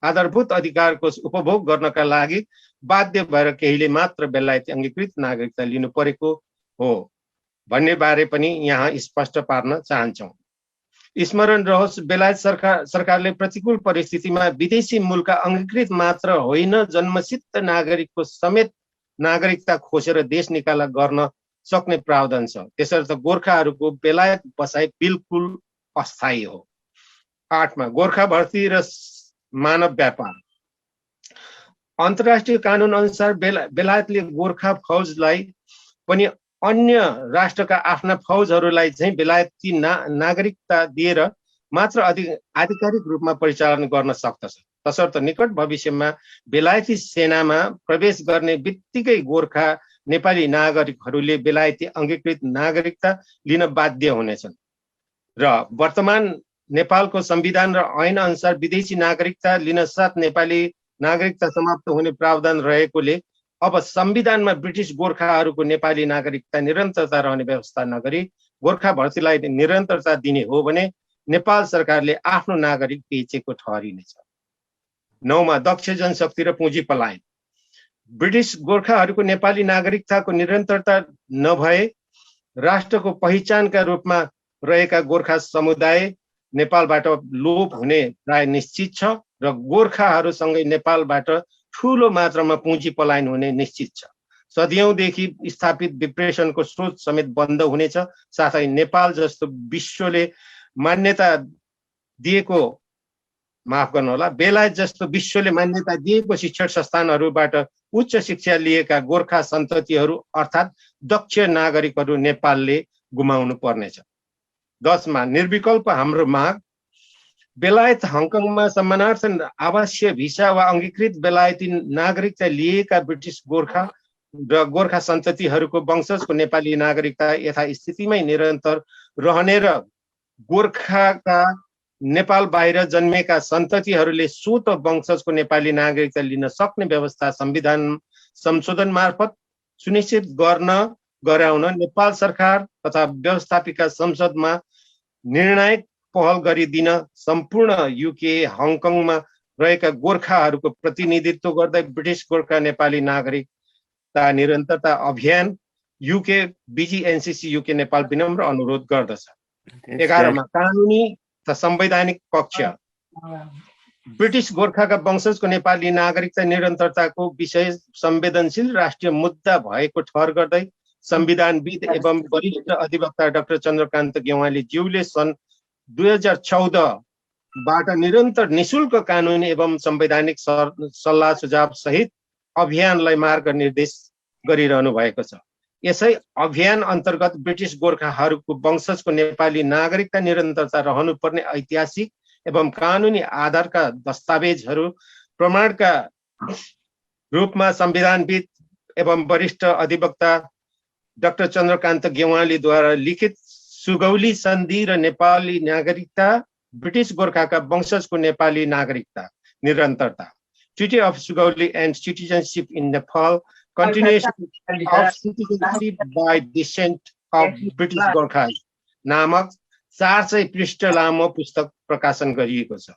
आधारभूत अधिकारको उपभोग गर्नका लागि बाध्य भएर केहीले मात्र बेलायती अङ्गीकृत नागरिकता लिनु परेको हो भन्ने बारे पनि यहाँ स्पष्ट पार्न चाहन्छौँ। स्मरण रहोस्, बेलायत सरकारले प्रतिकूल परिस्थितिमा विदेशी मूलका अङ्गीकृत मात्र होइन जन्मसिद्ध नागरिकको समेत नागरिकता खोजेर देश निकाला गर्न सक्ने प्रावधान छ। त्यसर्थ गोर्खाहरूको बेलायत बसाइ बिल्कुल अस्थायी हो। 8 गोर्खा भर्ती र मानव व्यापार। अन्तर्राष्ट्रिय कानुन अनुसार बेलायतले गोर्खा फौजलाई पनि अन्य राष्ट्रका आफ्ना फौजहरूलाई चाहिँ बेलायती नागरिकता दिएर मात्र आधिकारिक रूपमा परिचालन गर्न सक्दछ। तसर्थ निकट भविष्यमा बेलायती सेनामा प्रवेश गर्ने बित्तिकै गोर्खा नेपाली नागरिकहरूले बेलायती अङ्गीकृत नागरिकता लिन बाध्य हुनेछन् र वर्तमान नेपालको संविधान र ऐन अनुसार विदेशी नागरिकता लिन साथ नेपाली नागरिकता समाप्त हुने प्रावधान रहेकोले अब संविधानमा ब्रिटिस गोर्खाहरूको नेपाली नागरिकता निरन्तरता रहने व्यवस्था नगरी गोर्खा भर्तीलाई निरन्तरता दिने हो भने नेपाल सरकारले आफ्नो नागरिक बेचेको ठहरिनेछ। 9 दक्ष जनशक्ति र पुँजी पलायन। ब्रिटिस गोर्खाहरूको नेपाली नागरिकताको निरन्तरता नभए राष्ट्रको पहिचानका रूपमा रहेका गोर्खा समुदाय नेपालबाट लोप हुने प्राय निश्चित छ र गोर्खाहरूसँगै नेपालबाट ठूलो मात्रामा पुँजी पलायन हुने निश्चित छ। सदियौंदेखि स्थापित डिप्रेसनको स्रोत समेत बन्द हुनेछ। साथै नेपाल जस्तो विश्वले मान्यता दिएको, माफ गर्नुहोला, बेलायत जस्तो विश्वले मान्यता दिएको शिक्षण संस्थानहरूबाट उच्च शिक्षा लिएका गोर्खा सन्ततिहरू अर्थात् दक्ष नागरिकहरू नेपालले गुमाउनु पर्नेछ। 10 निर्विकल्प हाम्रो माग। बेलायत हङकङमा सम्मानार्थ आवासीय भिसा वा अङ्गीकृत बेलायती नागरिकता लिएका ब्रिटिस गोर्खा र गोर्खा सन्ततिहरूको वंशजको नेपाली नागरिकता यथास्थितिमै निरन्तर रहने र गोर्खाका नेपाल बाहिर जन्मेका सन्ततिहरूले स्वत वंशजको नेपाली नागरिकता लिन सक्ने व्यवस्था संविधान संशोधन मार्फत सुनिश्चित गराउन नेपाल सरकार तथा व्यवस्थापिका संसदमा निर्णायक पहल गरिदिन सम्पूर्ण युके हङकङमा रहेका गोर्खाहरूको प्रतिनिधित्व गर्दै ब्रिटिस गोर्खा नेपाली नागरिकता निरन्तरता अभियान युके बीजीएनसीसी युके नेपाल विनम्र अनुरोध गर्दछ। 11 कानुनी तथा संवैधानिक पक्ष। ब्रिटिस गोर्खाका वंशजको नेपाली नागरिकता निरन्तरताको विषय संवेदनशील राष्ट्रिय मुद्दा भएको ठहर गर्दै संविधानविद एवं वरिष्ठ अधिवक्ता डाक्टर चन्द्रकान्त गेवाली ज्यूले सन् 2014 बाट निरन्तर निशुल्क कानुनी एवं संवैधानिक सल्लाह सुझाव सहित अभियानलाई मार्ग निर्देश गरिरहनु भएको छ। यसै अभियान अन्तर्गत ब्रिटिस गोर्खाहरूको वंशजको नेपाली नागरिकता निरन्तरता रहनुपर्ने ऐतिहासिक एवं कानुनी आधारका दस्तावेजहरू प्रमाणका रूपमा संविधानविद एवं वरिष्ठ अधिवक्ता डाक्टर चन्द्रकान्त गेवालीद्वारा लिखित सुगौली सन्धि र नेपाली नागरिकता ब्रिटिस गोर्खाका वंशजको नेपाली नागरिकता निरन्तरता Treaty of Sugauli and Citizenship in Nepal, Continuation of Citizenship by Descent of British Gorkhas नामक 400 पृष्ठ लामो पुस्तक प्रकाशन गरिएको छ।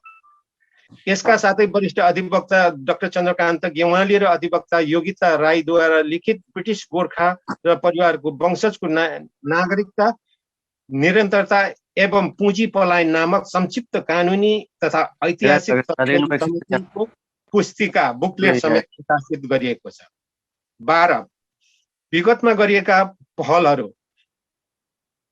यसका साथै वरिष्ठ अधिवक्ता डाक्टर चन्द्रकान्त गेवाली र अधिवक्ता योगिता राईद्वारा लिखित ब्रिटिस गोर्खा र परिवारको वंशजको नागरिकता निरन्तरता एवं पुँजी पलायन नामक संक्षिप्त कानुनी तथा ऐतिहासिक पुस्तिका बुकलेट समेत प्रकाशित गरिएको छ। 12 विगतमा गरिएका पहलहरू।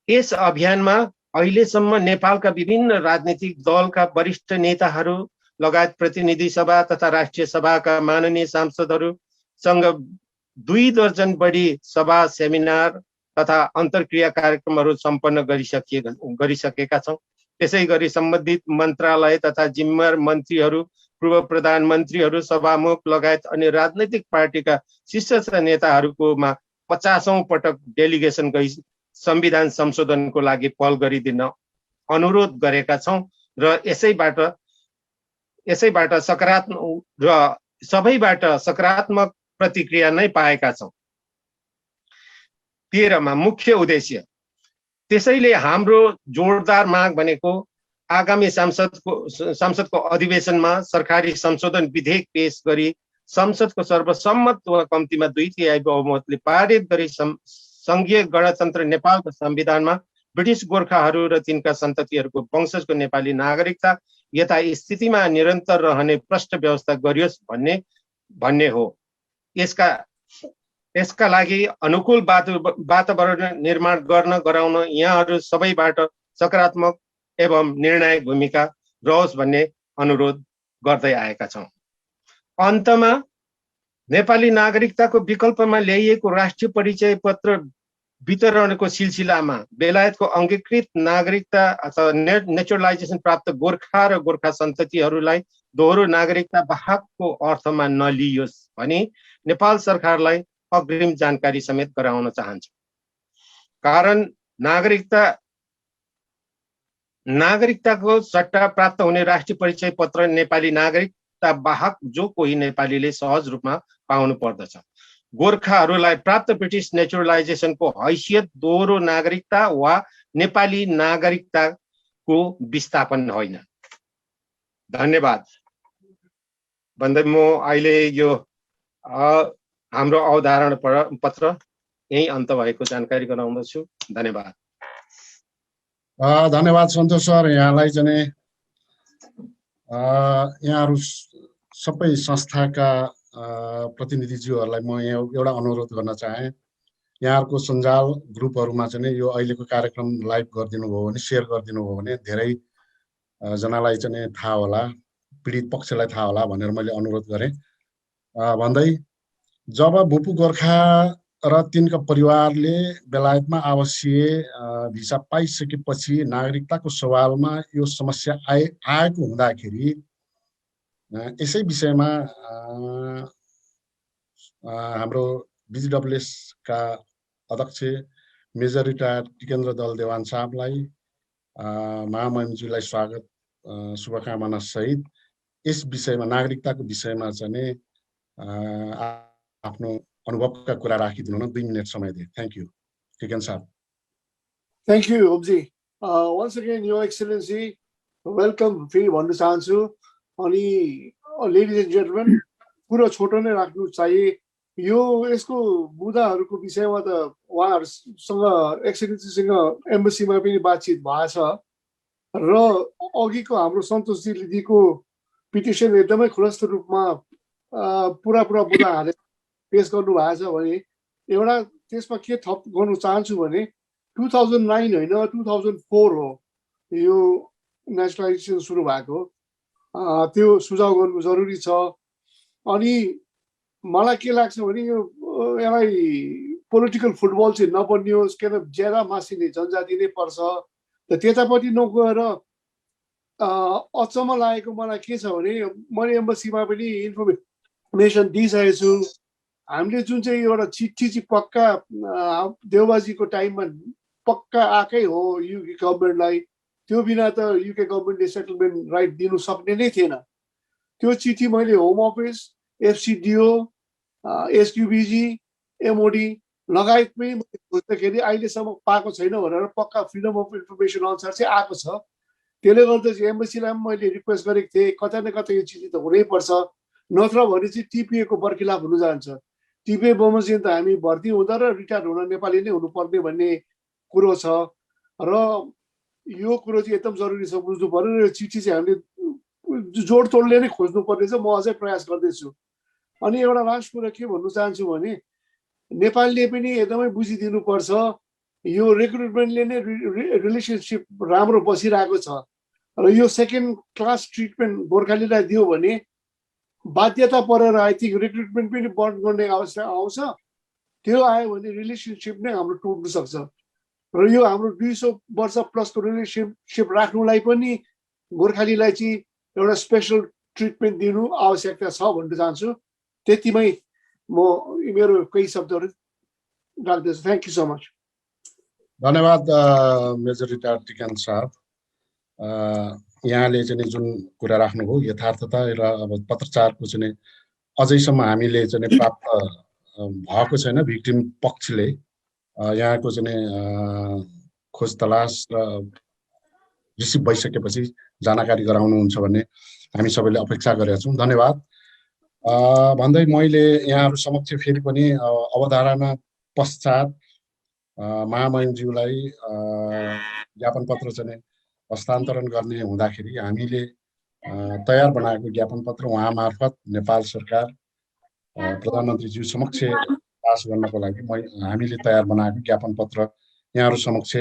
यस अभियानमा अहिलेसम्म नेपालका विभिन्न राजनीतिक दलका वरिष्ठ नेताहरू लगायत प्रतिनिधि सभा तथा राष्ट्रिय सभाका माननीय सांसदहरूसँग 2 दर्जन बढी सभा सेमिनार तथा अन्तर्क्रिया कार्यक्रमहरू सम्पन्न गरिसकेका छौँ। त्यसै गरी सम्बन्धित मन्त्रालय तथा जिम्मेवार मन्त्रीहरू, पूर्व प्रधानमन्त्रीहरू, सभामुख लगायत अन्य राजनैतिक पार्टीका शीर्ष नेताहरूकोमा 50औं पटक डेलिगेसन गई संविधान संशोधनको लागि पहल गरिदिन अनुरोध गरेका छौँ र यसैबाट सबैबाट सकारात्मक प्रतिक्रिया नै पाएका छौँ। 13 मा मुख्य उद्देश्य। त्यसैले हाम्रो जोरदार माग भनेको आगामी संसदको अधिवेशनमा सरकारी संशोधन विधेयक पेश गरी संसदको सर्वसम्मत वा कम्तीमा 2/3 बहुमतले पारित गरी संघीय गणतन्त्र नेपालको संविधानमा ब्रिटिस गोर्खाहरू र तिनका सन्ततिहरूको वंशजको नेपाली नागरिकता यथास्थितिमा निरन्तर रहने प्रष्ट व्यवस्था गरियोस् भन्ने हो। यसका लागि अनुकूल वातावरण निर्माण गराउन यहाँहरू सबैबाट सकारात्मक एवं निर्णायक भूमिका रहोस् भन्ने अनुरोध गर्दै आएका छौँ। अन्तमा नेपाली नागरिकताको विकल्पमा ल्याइएको राष्ट्रिय परिचय पत्र वितरणको सिलसिलामा बेलायतको अंगीकृत नागरिकता अथवा नेचुरलाइजेसन प्राप्त गोर्खा र गोर्खा सन्ततिहरूलाई दोहोरो नागरिकता बाहकको अर्थमा नलियोस् भनी नेपाल सरकारलाई अग्रिम जानकारी समेत गराउन चाहन्छु। कारण नागरिकताको सट्टा प्राप्त हुने राष्ट्रिय परिचय पत्र नेपाली नागरिकता बाहक जो कोही नेपालीले सहज रूपमा पाउनु पर्दछ। गोर्खाहरूलाई प्राप्त ब्रिटिस नेचुरलाइजेसनको हैसियत दोहोरो नागरिकता वा नेपाली नागरिकताको विस्थापन होइन। धन्यवाद भन्दै म अहिले यो हाम्रो अवधारणा पत्र यही अन्त भएको जानकारी गराउँदछु। धन्यवाद। धन्यवाद सन्तोष सर। यहाँलाई चाहिँ यहाँहरू सबै संस्थाका प्रतिनिधिज्यूहरूलाई म एउटा अनुरोध गर्न चाहे। यहाँहरूको सञ्जाल ग्रुपहरूमा चाहिँ यो अहिलेको कार्यक्रम लाइभ गरिदिनु भयो भने, सेयर गरिदिनु भयो भने धेरै जनालाई चाहिँ थाहा होला, पीडित पक्षलाई थाहा होला भनेर मैले अनुरोध गरेँ। भन्दै जब भूपू गोर्खा र तिनका परिवारले बेलायतमा आवासीय भिसा पाइसकेपछि नागरिकताको सवालमा यो समस्या आएको हुँदाखेरि यसै विषयमा हाम्रो BGWS का अध्यक्ष मेजर रिटायर टिकेन्द्र दलदेवान साहबलाई महामहिमज्यूलाई स्वागत शुभकामना सहित यस विषयमा नागरिकताको विषयमा चाहिँ आफ्नो अनुभवका कुरा राखिदिनु न। 2 मिनट समय दिए। थ्याङ्क यू टिकेन्द्र साहब। Thank you, Obji. Once again, Your Excellency, welcome. फेरि भन्न चाहन्छु। अनि लेडिज एन्ड जेन्टलमेन, कुरा छोटो नै राख्नु चाहिए। यो यसको मुद्दाहरूको विषयमा त उहाँहरूसँग एक्सेलेन्सीसँग एम्बेसीमा पनि बातचित भएको छ र अघिको हाम्रो सन्तोषजीले दिएको पिटिसन एकदमै खुलस्त रूपमा पुरा मुद्दा हालेर पेश गर्नु भएको छ भने एउटा त्यसमा के थप गर्नु चाहन्छु भने 2009 होइन 2004 हो यो नेसनलाइजेसन सुरु भएको। त्यो सुझाव गर्नु जरुरी छ। अनि मलाई के लाग्छ भने यसलाई पोलिटिकल फुटबल चाहिँ नबनियोस्, किन ज्यादा मासिने जनजाति नै पर्छ। त त्यतापट्टि नगएर अचम्म लागेको मलाई के छ भने मैले एम्बेसीमा पनि इन्फर्मेसन दिइसकेको छु। हामीले जुन चाहिँ एउटा चिठी चाहिँ पक्का देउबाजीको टाइममा पक्का आएकै हो युके गभर्मेन्टलाई, त्यो बिना त युके गभर्मेन्टले सेटलमेन्ट राइट दिनु सक्ने नै थिएन। त्यो चिठी मैले होम अफिस, एफसिडिओ, एसक्युबिजी, एमओडी लगायत पनि खोज्दाखेरि अहिलेसम्म पाएको छैन भनेर पक्का फ्रिडम अफ इन्फर्मेसन अनुसार चाहिँ आएको छ। त्यसले गर्दा चाहिँ एम्बेसीलाई पनि मैले रिक्वेस्ट गरेको थिएँ, कता न कता यो चिठी त हुनैपर्छ, नत्र भने चाहिँ टिपिएको बर्खिलाफ हुन जान्छ। टिपिए बमोजिम त हामी भर्ती हुँदा र रिटायर हुन नेपाली नै हुनुपर्ने भन्ने कुरो छ र यो कुरो चाहिँ एकदम जरुरी छ, बुझ्नु पर्यो। र यो चिठी चाहिँ हामीले जोडतोडले नै खोज्नुपर्ने छ। म अझै प्रयास गर्दैछु। अनि एउटा लास्ट कुरा के भन्नु चाहन्छु भने नेपालले पनि एकदमै बुझिदिनुपर्छ, यो रिक्रुटमेन्टले नै रिलेसनसिप राम्रो बसिरहेको छ र यो सेकेन्ड क्लास ट्रिटमेन्ट गोर्खालीलाई दियो भने बाध्यता परेर आई थिङ्क रिक्रुटमेन्ट पनि बन्द गर्ने अवस्था आउँछ। त्यो आयो भने रिलेसनसिप नै हाम्रो टुट्न सक्छ र यो हाम्रो 200 वर्ष प्लसको रिलेसनसिप राख्नुलाई पनि गोर्खालीलाई चाहिँ एउटा स्पेसल ट्रिटमेन्ट दिनु आवश्यकता छ भन्न चाहन्छु। त्यतिमै म मेरो केही शब्दहरू राख्दैछु। Thank you so much. धन्यवाद मेजर रिटायर्ड टिकान साहब। यहाँले चाहिँ जुन कुरा राख्नुभयो यथार्थता र अब पत्रचारको चाहिँ अझैसम्म हामीले चाहिँ प्राप्त भएको छैन। भिक्टिम पक्षले यहाँको चाहिँ खोज तलास र रिसिभ भइसकेपछि जानकारी गराउनुहुन्छ भन्ने हामी सबैले अपेक्षा गरेका छौँ। धन्यवाद भन्दै मैले यहाँहरू समक्ष फेरि पनि अवधारणा पश्चात महामहिमज्यूलाई ज्ञापन पत्र चाहिँ हस्तान्तरण गर्ने हुँदाखेरि हामीले तयार बनाएको ज्ञापन पत्र उहाँ मार्फत नेपाल सरकार प्रधानमन्त्रीज्यू समक्ष पास गर्नको लागि हामीले तयार बनाएको ज्ञापन पत्र यहाँहरू समक्ष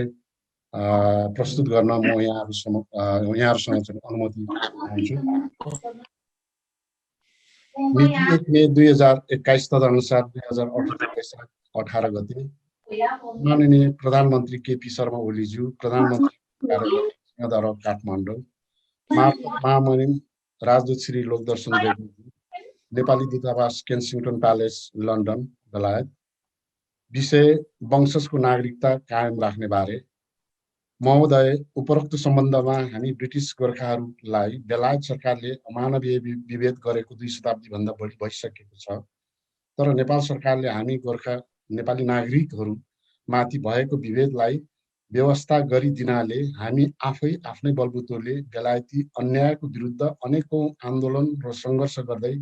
प्रस्तुत गर्न म यहाँहरूसँग चाहिँ अनुमति चाहन्छु। मिति 1 मे 2021 तदनुसार 2018 गते माननीय प्रधानमन्त्री केपी शर्मा ओलीज्यू प्रधानमन्त्री कार्यालय काठमाडौँ महामहिम राजदूत श्री लोकदर्शन रेग्मीज्यू नेपाली दूतावास केन्सिङटन प्यालेस लन्डन बेलायत विषय वंशजको नागरिकता कायम राख्ने बारे महोदय उपरोक्त सम्बन्धमा हामी ब्रिटिस गोर्खाहरूलाई बेलायत सरकारले अमानवीय विभेद गरेको 2 शताब्दी भन्दा बढी भइसकेको छ। तर नेपाल सरकारले हामी गोर्खा नेपाली नागरिकहरू माथि भएको विभेदलाई व्यवस्था गरिदिनाले हामी आफै आफ्नै बलबुतोले बेलायती अन्यायको विरुद्ध अनेकौं आन्दोलन र सङ्घर्ष गर्दै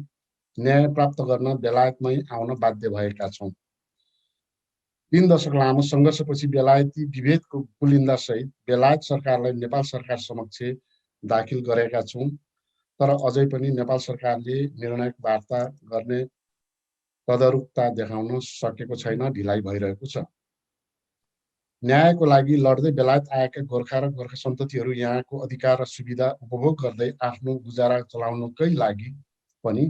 न्याय प्राप्त गर्न बेलायतमै आउन बाध्य भएका छौँ। 3 दशक लामो सङ्घर्षपछि बेलायती विभेदको पुलिन्दा सहित बेलायत सरकारलाई नेपाल सरकार समक्ष दाखिल गरेका छौँ। तर अझै पनि नेपाल सरकारले निर्णायक वार्ता गर्ने तदारुकता देखाउन सकेको छैन, ढिलाइ भइरहेको छ। न्यायको लागि लड्दै बेलायत आएका गोर्खा र गोर्खा सन्ततिहरू यहाँको अधिकार र सुविधा उपभोग गर्दै आफ्नो गुजारा चलाउनकै लागि पनि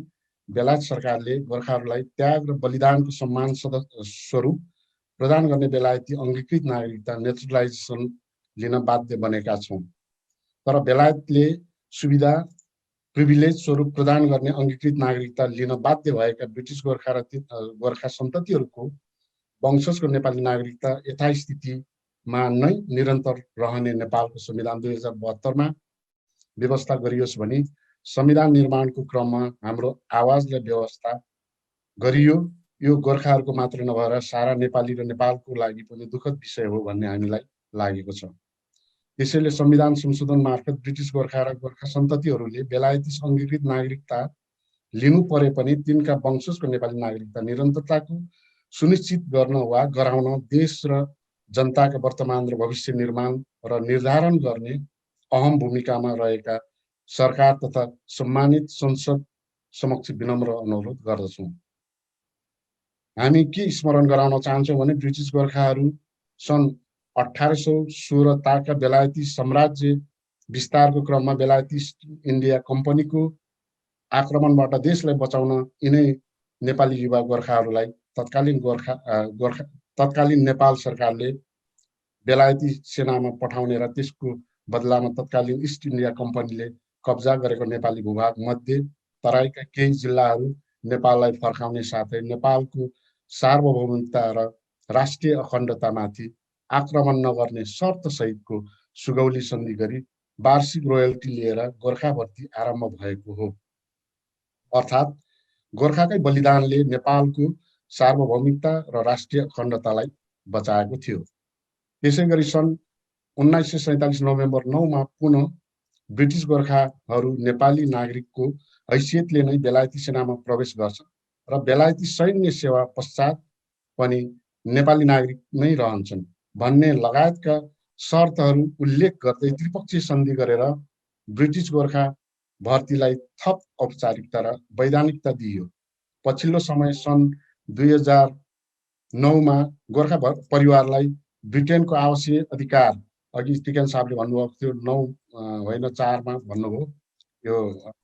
बेलायत सरकारले गोर्खाहरूलाई त्याग र बलिदानको सम्मान स्वरूप प्रदान गर्ने बेलायती अङ्गीकृत नागरिकता नेचुरलाइजेसन लिन बाध्य बनेका छौँ। तर बेलायतले सुविधा प्रिभिलेज स्वरूप प्रदान गर्ने अङ्गीकृत नागरिकता लिन बाध्य भएका ब्रिटिस गोर्खा र गोर्खा सन्ततिहरूको वंशजको नेपाली नागरिकता यथास्थितिमा नै निरन्तर रहने नेपालको संविधान 2072 व्यवस्था गरियोस् भनी संविधान निर्माणको क्रममा हाम्रो आवाजलाई व्यवस्था गरियो। यो गोर्खाहरूको मात्र नभएर सारा नेपाली र नेपालको लागि पनि दुःखद विषय हो भन्ने हामीलाई लागेको छ। त्यसैले संविधान संशोधन मार्फत ब्रिटिस गोर्खा र गोर्खा सन्ततिहरूले बेलायती अङ्गीकृत नागरिकता लिनु परे पनि तिनका वंशजको नेपाली नागरिकता निरन्तरताको सुनिश्चित गर्न वा गराउन देश र जनताका वर्तमान र भविष्य निर्माण र निर्धारण गर्ने अहम भूमिकामा रहेका सरकार तथा सम्मानित संसद समक्ष विनम्र अनुरोध गर्दछौँ। हामी के स्मरण गराउन चाहन्छौँ भने ब्रिटिस गोर्खाहरू सन् 1816 ताका बेलायती साम्राज्य विस्तारको क्रममा बेलायती इन्डिया कम्पनीको आक्रमणबाट देशलाई बचाउन यिनै नेपाली युवा गोर्खाहरूलाई तत्कालीन नेपाल सरकारले बेलायती सेनामा पठाउने र त्यसको बदलामा तत्कालीन इस्ट इन्डिया कम्पनीले कब्जा गरेको नेपाली भूभाग मध्ये तराईका केही जिल्लाहरू नेपाललाई फर्काउने साथै नेपालको सार्वभौमिकता र राष्ट्रिय अखण्डतामाथि आक्रमण नगर्ने शर्त सहितको सुगौली सन्धि गरी वार्षिक रोयल्टी लिएर गोर्खा भर्ती आरम्भ भएको हो। अर्थात् गोर्खाकै बलिदानले नेपालको सार्वभौमिकता र राष्ट्रिय अखण्डतालाई बचाएको थियो। त्यसै गरी सन् 1947 नोभेम्बर 9 मा पुनः ब्रिटिस गोर्खाहरू नेपाली नागरिकको हैसियतले नै बेलायती सेनामा प्रवेश गर्छन् र बेलायती सैन्य सेवा पश्चात पनि नेपाली नागरिक नै रहन्छन् भन्ने लगायतका शर्तहरू उल्लेख गर्दै त्रिपक्षीय सन्धि गरेर ब्रिटिस गोर्खा भर्तीलाई थप औपचारिकता र वैधानिकता दिइयो। पछिल्लो समय सन् 2009 मा गोर्खा परिवारलाई ब्रिटेनको आवासीय अधिकार, अघि टिकन साहबले भन्नुभएको थियो 9 होइन 4 मा भन्नुभयो, यो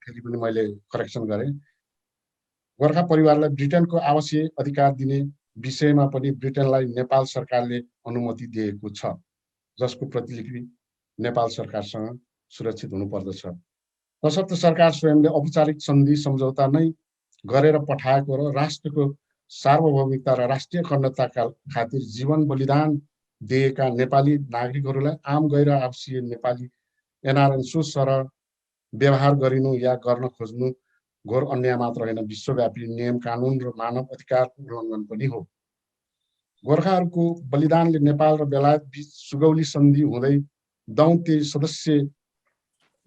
फेरि पनि मैले करेक्सन गरेँ। गोर्खा परिवारलाई ब्रिटेनको आवासीय अधिकार दिने विषयमा पनि ब्रिटेनलाई नेपाल सरकारले अनुमति दिएको छ, जसको प्रतिलिपि नेपाल सरकारसँग सुरक्षित हुनुपर्दछ। तसर्थ सरकार स्वयंले औपचारिक सन्धि सम्झौता नै गरेर पठाएको र राष्ट्रको सार्वभौमिकता र राष्ट्रिय अखण्डताका खातिर जीवन बलिदान दिएका नेपाली नागरिकहरूलाई आम गैर आवासीय नेपाली एनआरएन सरह व्यवहार गरिनु या गर्न खोज्नु घोर अन्याय मात्र होइन, विश्वव्यापी नियम कानुन र मानव अधिकारको उल्लङ्घन पनि हो। गोर्खाहरूको बलिदानले नेपाल र बेलायत बीच सुगौली सन्धि हुँदै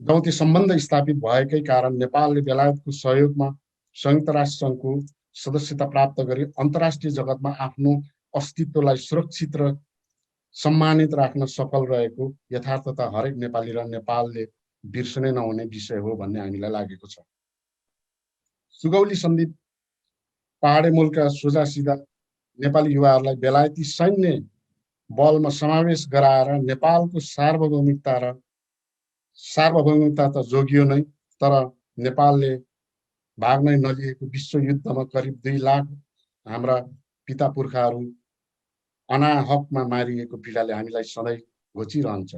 दौत्य सम्बन्ध स्थापित भएकै कारण नेपालले बेलायतको सहयोगमा संयुक्त राष्ट्र सङ्घको सदस्यता प्राप्त गरी अन्तर्राष्ट्रिय जगतमा आफ्नो अस्तित्वलाई सुरक्षित र सम्मानित राख्न सफल रहेको यथार्थता हरेक नेपाली र नेपालले बिर्सनै नहुने विषय हो भन्ने हामीलाई लागेको छ। सुगौली सन्धि पहाडे मुलका सोझा सिधा नेपाली युवाहरूलाई बेलायती सैन्य बलमा समावेश गराएर नेपालको सार्वभौमिकता त जोगियो नै, तर नेपालले भाग नै नलिएको विश्वयुद्धमा करिब 2 लाख हाम्रा पिता पुर्खाहरू अनाहकमा मारिएको पीडाले हामीलाई सधैँ घोचिरहन्छ।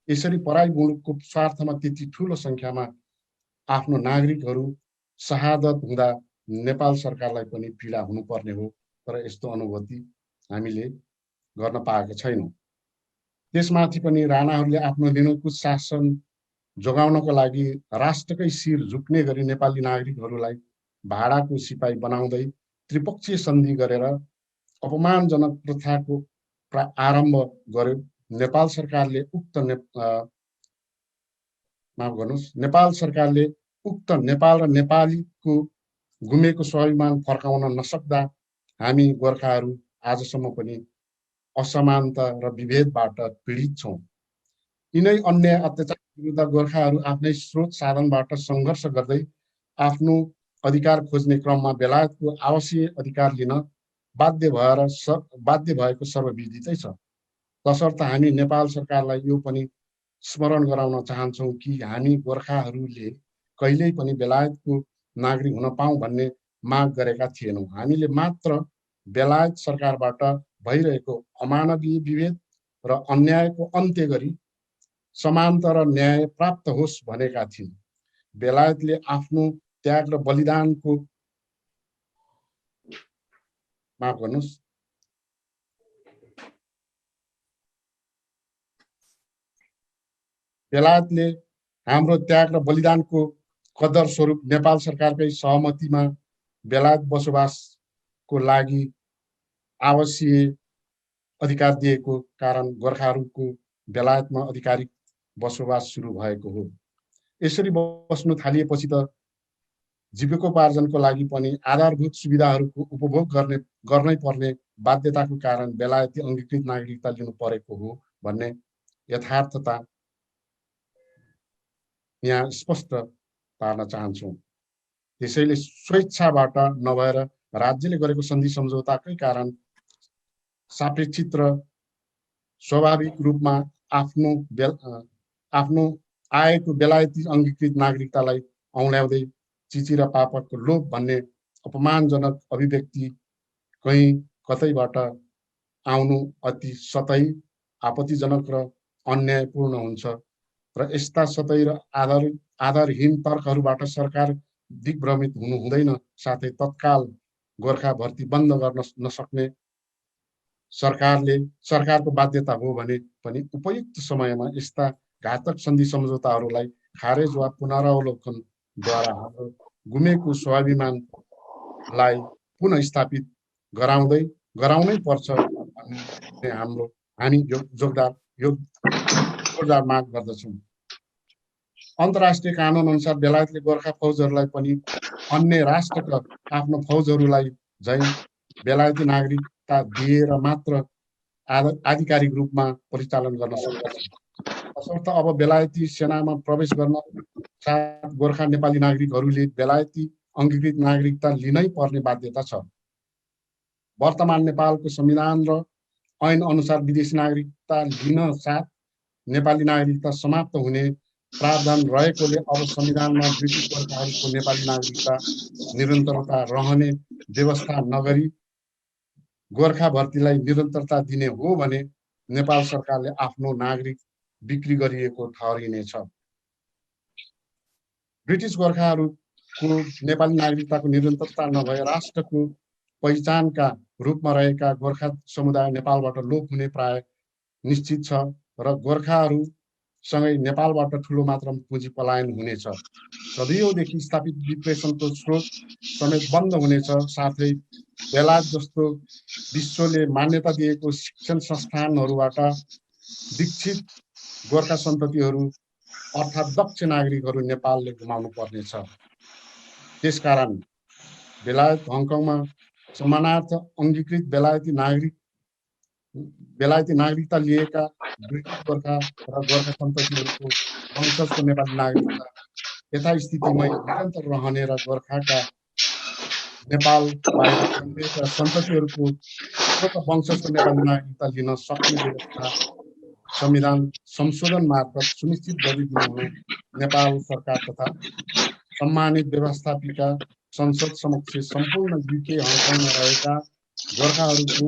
यसरी पराई मुलुकको स्वार्थमा त्यति ठुलो सङ्ख्यामा आफ्नो नागरिकहरू शहादत हुँदा नेपाल सरकारलाई पनि पीडा हुनुपर्ने हो, तर यस्तो अनुभूति हामीले गर्न पाएका छैनौँ। त्यसमाथि पनि राणाहरूले आफ्नो लिनुको शासन जोगाउनको लागि राष्ट्रकै शिर झुक्ने गरी नेपाली नागरिकहरूलाई भाडाको सिपाही बनाउँदै त्रिपक्षीय सन्धि गरेर अपमानजनक प्रथाको आरम्भ गर्यो। नेपाल सरकारले उक्त नेपाल र नेपालीको गुमेको स्वाभिमान फर्काउन नसक्दा हामी गोर्खाहरू आजसम्म पनि असमानता र विभेदबाट पीडित छौँ। यिनै अन्य अत्याचार विरुद्ध गोर्खाहरू आफ्नै स्रोत साधनबाट सङ्घर्ष गर्दै आफ्नो अधिकार खोज्ने क्रममा बेलायतको आवासीय अधिकार लिन बाध्य भएको सर्वविदितै छ। तसर्थ हामी नेपाल सरकारलाई यो पनि स्मरण गराउन चाहन्छौँ कि हामी गोर्खाहरूले कहिल्यै पनि बेलायतको नागरिक हुन पाऊँ भन्ने माग गरेका थिएनौँ। हामीले मात्र बेलायत सरकारबाट भइरहेको अमानवीय विभेद र अन्यायको अन्त्य गरी समानता र न्याय प्राप्त होस् भनेका थियौँ। बेलायतले आफ्नो त्याग र बलिदानको माफ गर्नुहोस् बेलायतले हाम्रो त्याग र बलिदानको कदर स्वरूप नेपाल सरकारकै सहमतिमा बेलायत बसोबासको लागि आवासीय अधिकार दिएको कारण गोर्खाहरूको बेलायतमा आधिकारिक बसोबास सुरु भएको हो। यसरी बस्नु थालिएपछि त जीविकोपार्जनको लागि पनि आधारभूत सुविधाहरूको उपभोग गर्नै पर्ने बाध्यताको कारण बेलायती अङ्गीकृत नागरिकता लिनु परेको हो भन्ने यथार्थता यहाँ स्पष्ट पार्न चाहन्छौँ। त्यसैले स्वेच्छाबाट नभएर राज्यले गरेको सन्धि सम्झौताकै कारण सापेक्षित र स्वाभाविक रूपमा आफ्नो आएको बेलायती अङ्गीकृत नागरिकतालाई औँल्याउँदै चिची र पापडको लोभ भन्ने अपमानजनक अभिव्यक्ति कहीँ कतैबाट आउनु अति सतै आपत्तिजनक र अन्यायपूर्ण हुन्छ र यस्ता सतै र आधारहीन तर्कहरूबाट सरकार दिग्भ्रमित हुनु हुँदैन। साथै तत्काल गोर्खा भर्ती बन्द गर्न नसक्ने सरकारको बाध्यता हो भने पनि उपयुक्त समयमा यस्ता घातक सन्धि सम्झौताहरूलाई खारेज वा पुनरावलोकनद्वारा हाम्रो गुमेको स्वाभिमानलाई पुनः स्थापित गराउनै पर्छ भन्ने हामी जोरदार माग गर्दछौँ। अन्तर्राष्ट्रिय कानुन अनुसार बेलायतले गोर्खा फौजहरूलाई पनि अन्य राष्ट्रका आफ्नो फौजहरूलाई झैं बेलायती नागरिकता दिएर मात्र आधिकारिक रूपमा परिचालन गर्न सक्दछ। तसर्थ अब बेलायती सेनामा प्रवेश गर्न साथ गोर्खा नेपाली नागरिकहरूले बेलायती अङ्गीकृत नागरिकता लिनै पर्ने बाध्यता छ। वर्तमान नेपालको संविधान र ऐन अनुसार विदेशी नागरिकता लिन साथ नेपाली नागरिकता समाप्त हुने प्रावधान रहेकोले अब संविधानमा ब्रिटिस गोर्खाहरूको नेपाली नागरिकता निरन्तरता रहने व्यवस्था नगरी गोर्खा भर्तीलाई निरन्तरता दिने हो भने नेपाल सरकारले आफ्नो नागरिक बिक्री गरिएको ठहरिनेछ। ब्रिटिस गोर्खाहरूको नेपाली नागरिकताको निरन्तरता नभए राष्ट्रको पहिचानका रूपमा रहेका गोर्खा समुदाय नेपालबाट लोप हुने प्राय निश्चित छ र गोर्खाहरूसँगै नेपालबाट ठुलो मात्रामा पुँजी पलायन हुनेछ। सदैवदेखि स्थापित डिप्रेसनको स्रोत समेत बन्द हुनेछ। साथै बेलायत जस्तो विश्वले मान्यता दिएको शिक्षण संस्थानहरूबाट दीक्षित गोर्खा सन्ततिहरू अर्थात् दक्ष नागरिकहरू नेपालले गुमाउनु पर्नेछ। त्यसकारण बेलायत हङकङमा सम्मानार्थ अङ्गीकृत बेलायती नागरिकता लिएका ब्रिटिस गोर्खा र गोर्खा सन्ततिहरूको वंशजको नेपाली नागरिकता यथास्थितिमै निरन्तर रहने र गोर्खाका नेपाल बाहिर जन्मिएका सन्ततिहरूको वंशजको नेपाली नागरिकता लिन सक्ने व्यवस्था संविधान संशोधन मार्फत सुनिश्चित गरिदिनु हुन नेपाल सरकार तथा सम्मानित व्यवस्थापिका संसद समक्ष सम्पूर्ण युके हङकङमा रहेका गोर्खाहरूको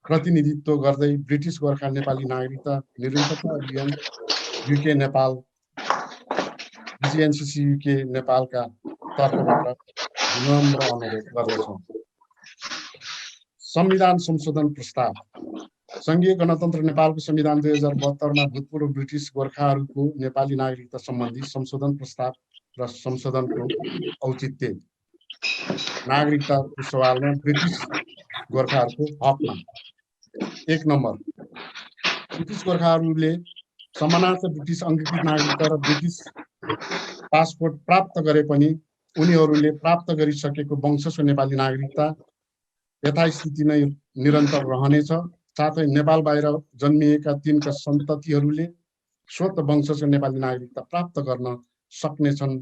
प्रतिनिधित्व गर्दै ब्रिटिस गोर्खा नेपाली नागरिकता निरन्तरता अभियान युके नेपाल BGNCC युके नेपालका तर्फबाट विनम्र अनुरोध गर्दछौँ। संविधान संशोधन प्रस्ताव। संघीय गणतन्त्र नेपालको संविधान 2072 भूतपूर्व ब्रिटिस गोर्खाहरूको नेपाली नागरिकता सम्बन्धी संशोधन प्रस्ताव र संशोधनको औचित्य। नागरिकताको सवालमा ब्रिटिस गोर्खाहरूको हकमा 1 नम्बर, ब्रिटिस गोर्खाहरूले समानार्थ ब्रिटिस अङ्गीकृत नागरिकता र ब्रिटिस पासपोर्ट प्राप्त गरे पनि उनीहरूले प्राप्त गरिसकेको वंशजको नेपाली नागरिकता यथास्थिति नै निरन्तर रहनेछ। साथै नेपाल बाहिर जन्मिएका तिनका सन्ततिहरूले स्वत वंशजको नेपाली नागरिकता प्राप्त गर्न सक्नेछन्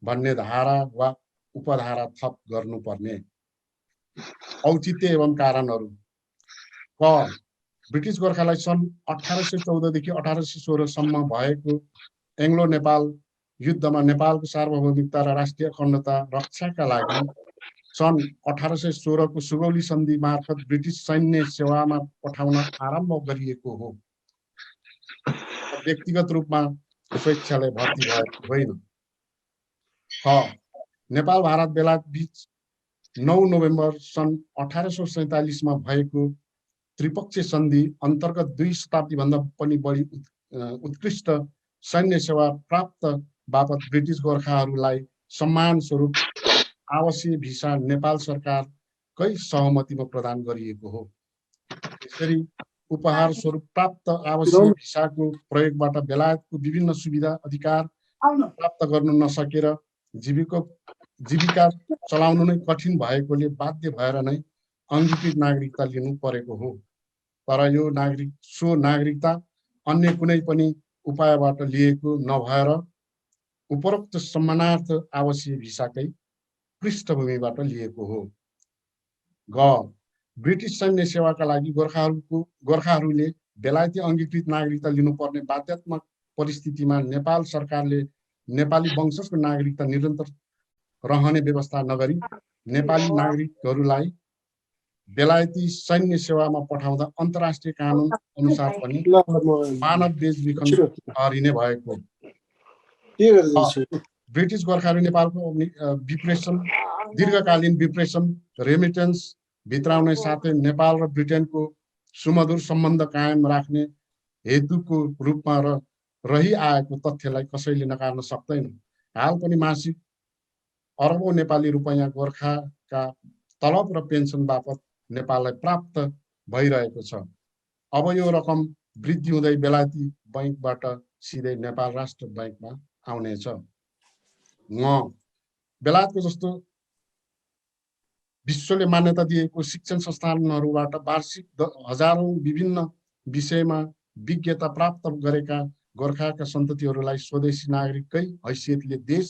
भन्ने धारा वा उपधारा थप गर्नुपर्ने। औचित्य एवं कारणहरू। क. ब्रिटिस गोर्खालाई सन् 1814 देखि 1816 सम्म भएको एङ्ग्लो नेपाल युद्धमा नेपालको सार्वभौमिकता र राष्ट्रिय अखण्डता रक्षाका लागि सन् 1816 को सुगौली सन्धि मार्फत ब्रिटिस सैन्य सेवामा पठाउन आरम्भ गरिएको हो। व्यक्तिगत रूपमा स्वेच्छाले भर्ती भएको होइन। ख. नेपाल भारत बेलायत बीच 9 नोभेम्बर सन् 1847 मा भएको त्रिपक्षीय सन्धि अन्तर्गत 2 शताब्दी भन्दा पनि बढी उत्कृष्ट सैन्य सेवा प्राप्त बापत ब्रिटिस गोर्खाहरूलाई सम्मान स्वरूप आवासीय भिसा नेपाल सरकारकै सहमतिमा प्रदान गरिएको हो। यसरी उपहार स्वरूप प्राप्त आवासीय भिसाको प्रयोगबाट बेलायतको विभिन्न सुविधा अधिकार प्राप्त गर्न नसकेर जीविका चलाउनु नै कठिन भएकोले बाध्य भएर नै अङ्गीकृत नागरिकता लिनु परेको हो। तर यो नागरिकता अन्य कुनै पनि उपायबाट लिएको नभएर उपरोक्त सम्मानार्थ आवासीय भिसाकै पृष्ठभूमिबाट लिएको हो। ग. ब्रिटिस सैन्य सेवाका लागि गोर्खाहरूले बेलायती अङ्गीकृत नागरिकता लिनुपर्ने बाध्यात्मक परिस्थितिमा नेपाल सरकारले नेपाली वंशजको नागरिकता निरन्तर रहने व्यवस्था नगरी नेपाली नागरिकहरूलाई बेलायती सैन्य सेवामा पठाउँदा अन्तर्राष्ट्रिय कानुन अनुसार पनि ल म मानव बेचबिखन छिटो गरिने भएको के गर्दैछु ब्रिटिस गोर्खाहरू नेपालको विप्रेसन दीर्घकालीन विप्रेसन रेमिटेन्स भित्राउने साथै नेपाल र ब्रिटेनको सुमधुर सम्बन्ध कायम राख्ने हेतुको रूपमा रहिआएको तथ्यलाई कसैले नकार्न सक्दैन। हाल पनि मासिक अरबौं नेपाली रुपैयाँ गोर्खाका तलब र पेन्सन बापत नेपाललाई प्राप्त भइरहेको छ। अब यो रकम वृद्धि हुँदै बेलायती बैंकबाट सिधै नेपाल राष्ट्र बैंकमा आउनेछ। बेलायतको जस्तो विश्वले मान्यता दिएको शिक्षण संस्थानहरूबाट वार्षिक हजारौं विभिन्न विषयमा विज्ञता प्राप्त गरेका गोर्खाका सन्ततिहरूलाई स्वदेशी नागरिककै हैसियतले देश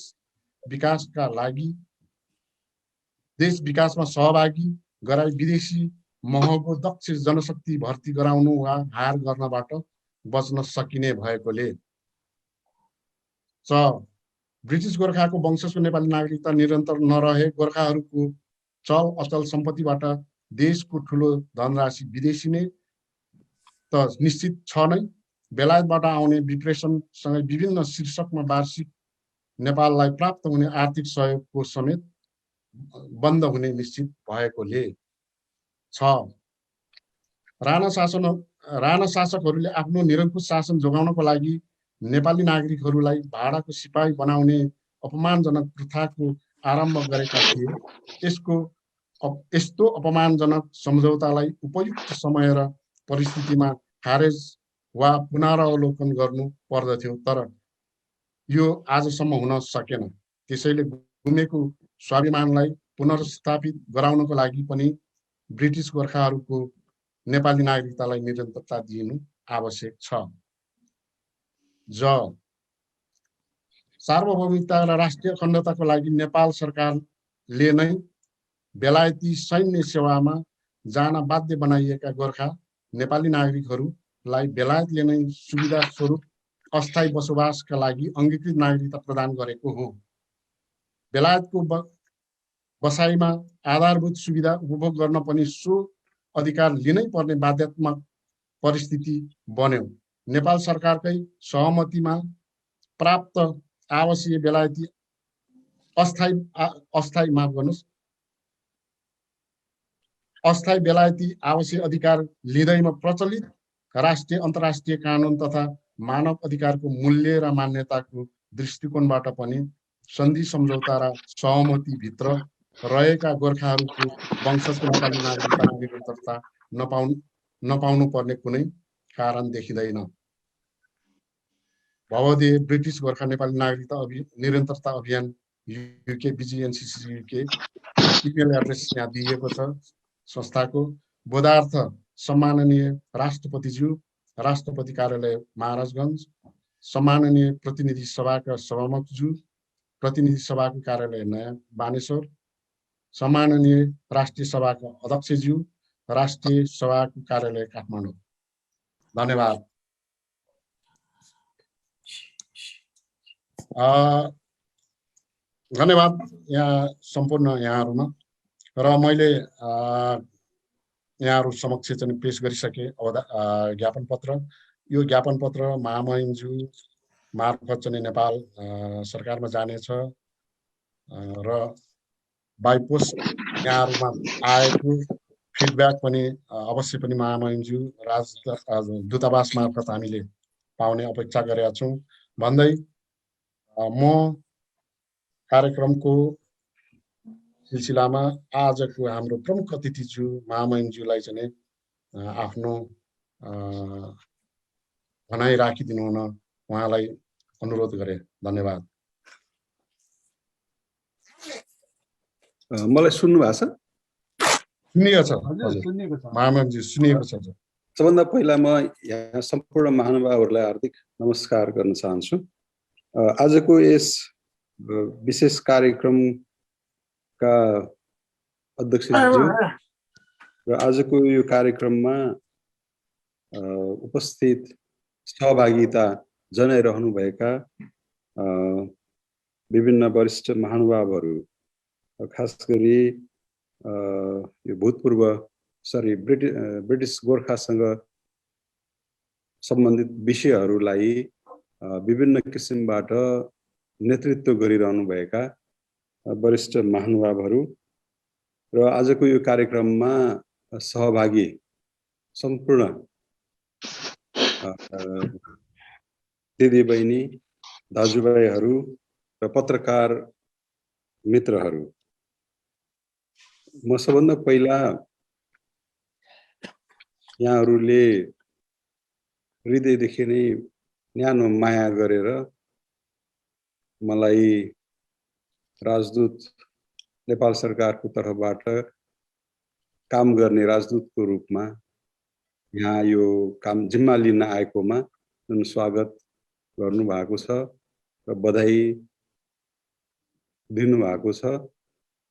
विकासमा सहभागी गराई विदेशी महँगो दक्ष जनशक्ति भर्ती गराउनु वा हार गर्नबाट बच्न सकिने भएकोले ब्रिटिस गोर्खाको वंशजको नेपाली नागरिकता निरन्तर नरहे गोर्खाहरूको चल अचल सम्पत्तिबाट देशको ठुलो धनराशि विदेशी नै त निश्चित छ नै। बेलायतबाट आउने विप्रेसनसँगै विभिन्न शीर्षकमा वार्षिक नेपाललाई प्राप्त हुने आर्थिक सहयोगको समेत बन्द हुने निश्चित भएकोले राणा शासकहरूले आफ्नो निरङ्कुश शासन जोगाउनको लागि नेपाली नागरिकहरूलाई भाडाको सिपाही बनाउने अपमानजनक प्रथाको आरम्भ गरेका थिए। यस्तो अपमानजनक सम्झौतालाई उपयुक्त समय र परिस्थितिमा खारेज वा पुनरावलोकन गर्नु पर्दथ्यो, तर यो आजसम्म हुन सकेन। त्यसैले गुमेको स्वाभिमानलाई पुनर्स्थापित गराउनको लागि पनि ब्रिटिस गोर्खाहरूको नेपाली नागरिकतालाई निरन्तरता दिनु आवश्यक छ। सार्वभौमिकता र राष्ट्रिय अखण्डताको लागि नेपाल सरकारले नै बेलायती सैन्य सेवामा जान बाध्य बनाइएका गोर्खा नेपाली नागरिकहरूलाई बेलायतले नै सुविधा स्वरूप अस्थायी बसोबासका लागि अङ्गीकृत नागरिकता प्रदान गरेको हो। बेलायतको बसाइमा आधारभूत सुविधा उपभोग गर्न पनि सो अधिकार लिनै पर्ने बाध्यात्मक परिस्थिति बन्यो। नेपाल सरकारकै सहमतिमा प्राप्त आवासीय बेलायती अस्थायी बेलायती आवासीय अधिकार लिँदैमा प्रचलित राष्ट्रिय अन्तर्राष्ट्रिय कानुन तथा मानव अधिकारको मूल्य र मान्यताको दृष्टिकोणबाट पनि सन्धि सम्झौता र सहमतिभित्र रहेका गोर्खाहरूको वंशजको नेपाली नागरिकताको निरन्तरता नपाउनु पर्ने कुनै कारण देखिँदैन। भवदे ब्रिटिस गोर्खा नेपाली नागरिकता निरन्तरता अभियान UK BGNCC UK email address यहाँ दिइएको छ। संस्थाको बोधार्थ सम्माननीय राष्ट्रपतिज्यू, राष्ट्रपति कार्यालय महाराजगञ्ज, सम्माननीय प्रतिनिधि सभाका सभामुखज्यू, प्रतिनिधि सभाको कार्यालय नयाँ बानेश्वर, सम्माननीय राष्ट्रिय सभाका अध्यक्षज्यू, राष्ट्रिय सभाको कार्यालय काठमाडौँ। धन्यवाद। धन्यवाद यहाँ सम्पूर्ण यहाँहरूमा। र मैले यहाँहरू समक्ष चाहिँ पेश गरिसकेँ ज्ञापन पत्र। यो ज्ञापन पत्र महामहिमज्यू मार्फत चाहिँ नेपाल सरकारमा जानेछ र बाइ पोस्ट यहाँहरूमा आएको फिडब्याक पनि अवश्य पनि महामहिमज्यू दूतावास मार्फत हामीले पाउने अपेक्षा गरेका छौँ भन्दै म कार्यक्रमको सिलसिलामा आजको हाम्रो प्रमुख अतिथिज्यू महामहिमज्यूलाई चाहिँ आफ्नो भनाइ राखिदिनु हुन उहाँलाई अनुरोध गरे। धन्यवाद। मलाई सुन्नु भएको छ? सुनिएको छ महामहिमज्यू, सुनिएको छ। सबभन्दा पहिला म यहाँ सम्पूर्ण महानुभावहरूलाई हार्दिक नमस्कार गर्न चाहन्छु। आजको यस विशेष कार्यक्रमका अध्यक्षज्यू र आजको यो कार्यक्रममा उपस्थित सहभागिता जनाइरहनुभएका विभिन्न वरिष्ठ महानुभावहरू, खास गरी यो भूतपूर्व ब्रिटिस गोर्खासँग सम्बन्धित विषयहरूलाई विभिन्न किसिमबाट नेतृत्व गरिरहनुभएका वरिष्ठ महानुभावहरू र आजको यो कार्यक्रममा सहभागी सम्पूर्ण दिदीबहिनी दाजुभाइहरू र पत्रकार मित्रहरू, म सबभन्दा पहिला यहाँहरूले हृदयदेखि नै न्यानो माया गरेर मलाई राजदूत नेपाल सरकारको तर्फबाट काम गर्ने राजदूतको रूपमा यहाँ यो काम जिम्मा लिन आएकोमा जुन स्वागत गर्नुभएको छ र बधाई दिनुभएको छ,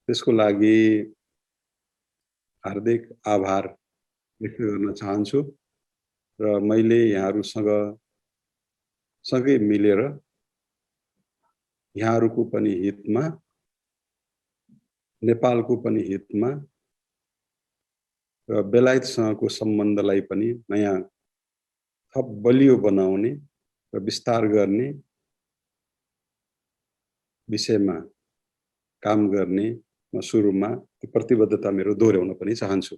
त्यसको लागि हार्दिक आभार व्यक्त गर्न चाहन्छु। र मैले यहाँहरूसँग सँगै मिलेर यहाँहरूको पनि हितमा, नेपालको पनि हितमा र बेलायतसँगको सम्बन्धलाई पनि नयाँ थप बलियो बनाउने र विस्तार गर्ने विषयमा काम गर्ने म सुरुमा त्यो प्रतिबद्धता मेरो दोहोर्याउन पनि चाहन्छु।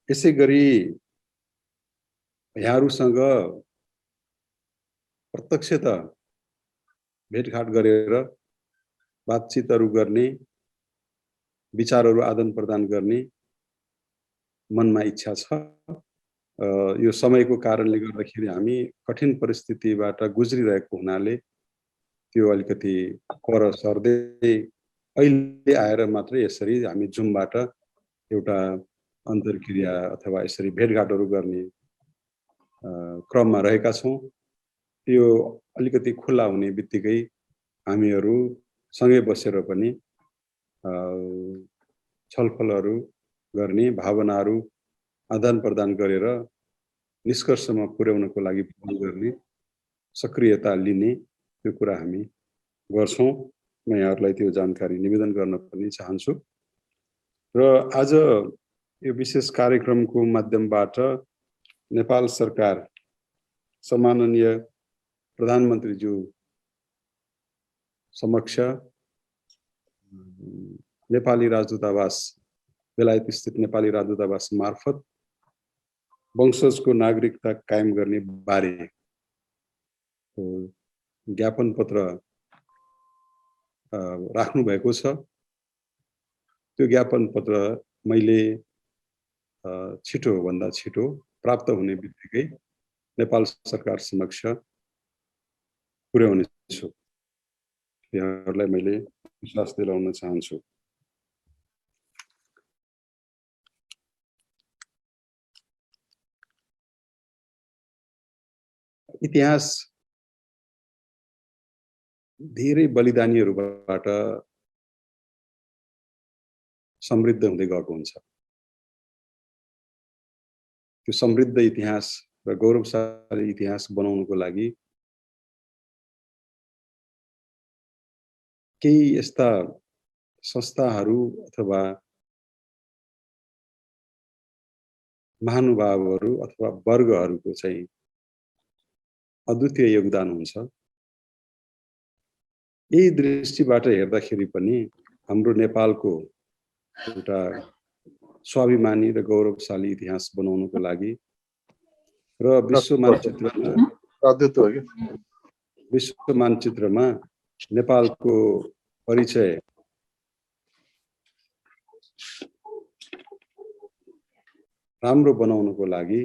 यसै गरी यहाँहरूसँग प्रत्यक्षतः भेटघाट गरेर बातचितहरू गर्ने, विचारहरू आदान प्रदान गर्ने मनमा इच्छा छ। यो समयको कारणले गर्दाखेरि हामी कठिन परिस्थितिबाट गुज्रिरहेको हुनाले त्यो अलिकति पर सर्दै अहिले आएर मात्रै यसरी हामी जुमबाट एउटा अन्तर्क्रिया अथवा यसरी भेटघाटहरू गर्ने क्रममा रहेका छौँ। यो अलिकति खुला हुने बित्तिकै हामीहरू सँगै बसेर पनि छलफलहरू गर्ने, भावनाहरू आदान प्रदान गरेर निष्कर्षमा पुर्याउनको लागि पहल गर्ने, सक्रियता लिने त्यो कुरा हामी गर्छौँ। म यहाँहरूलाई त्यो जानकारी निवेदन गर्न पनि चाहन्छु। र आज यो विशेष कार्यक्रमको माध्यमबाट नेपाल सरकार सम्माननीय प्रधानमन्त्रीज्यू समक्ष नेपाली राजदूतावास, बेलायत स्थित नेपाली राजदूतावास मार्फत वंशजको नागरिकता कायम गर्ने बारे ज्ञापन पत्र राख्नु भएको छ। त्यो ज्ञापन पत्र मैले छिटो भन्दा छिटो प्राप्त हुने बित्तिकै नेपाल सरकार समक्ष पुर्याउने छु। यहाँहरूलाई मैले विश्वास दिलाउन चाहन्छु। इतिहास धेरै बलिदानीहरूबाट समृद्ध हुँदै गएको हुन्छ। त्यो समृद्ध इतिहास र गौरवशाली इतिहास बनाउनको लागि केही यस्ता संस्थाहरू अथवा महानुभावहरू अथवा वर्गहरूको चाहिँ अद्वितीय योगदान हुन्छ। यही दृष्टिबाट हेर्दाखेरि पनि हाम्रो नेपालको एउटा स्वाभिमानी र गौरवशाली इतिहास बनाउनको लागि र विश्व मानचित्रमा नेपालको परिचय राम्रो बनाउनको लागि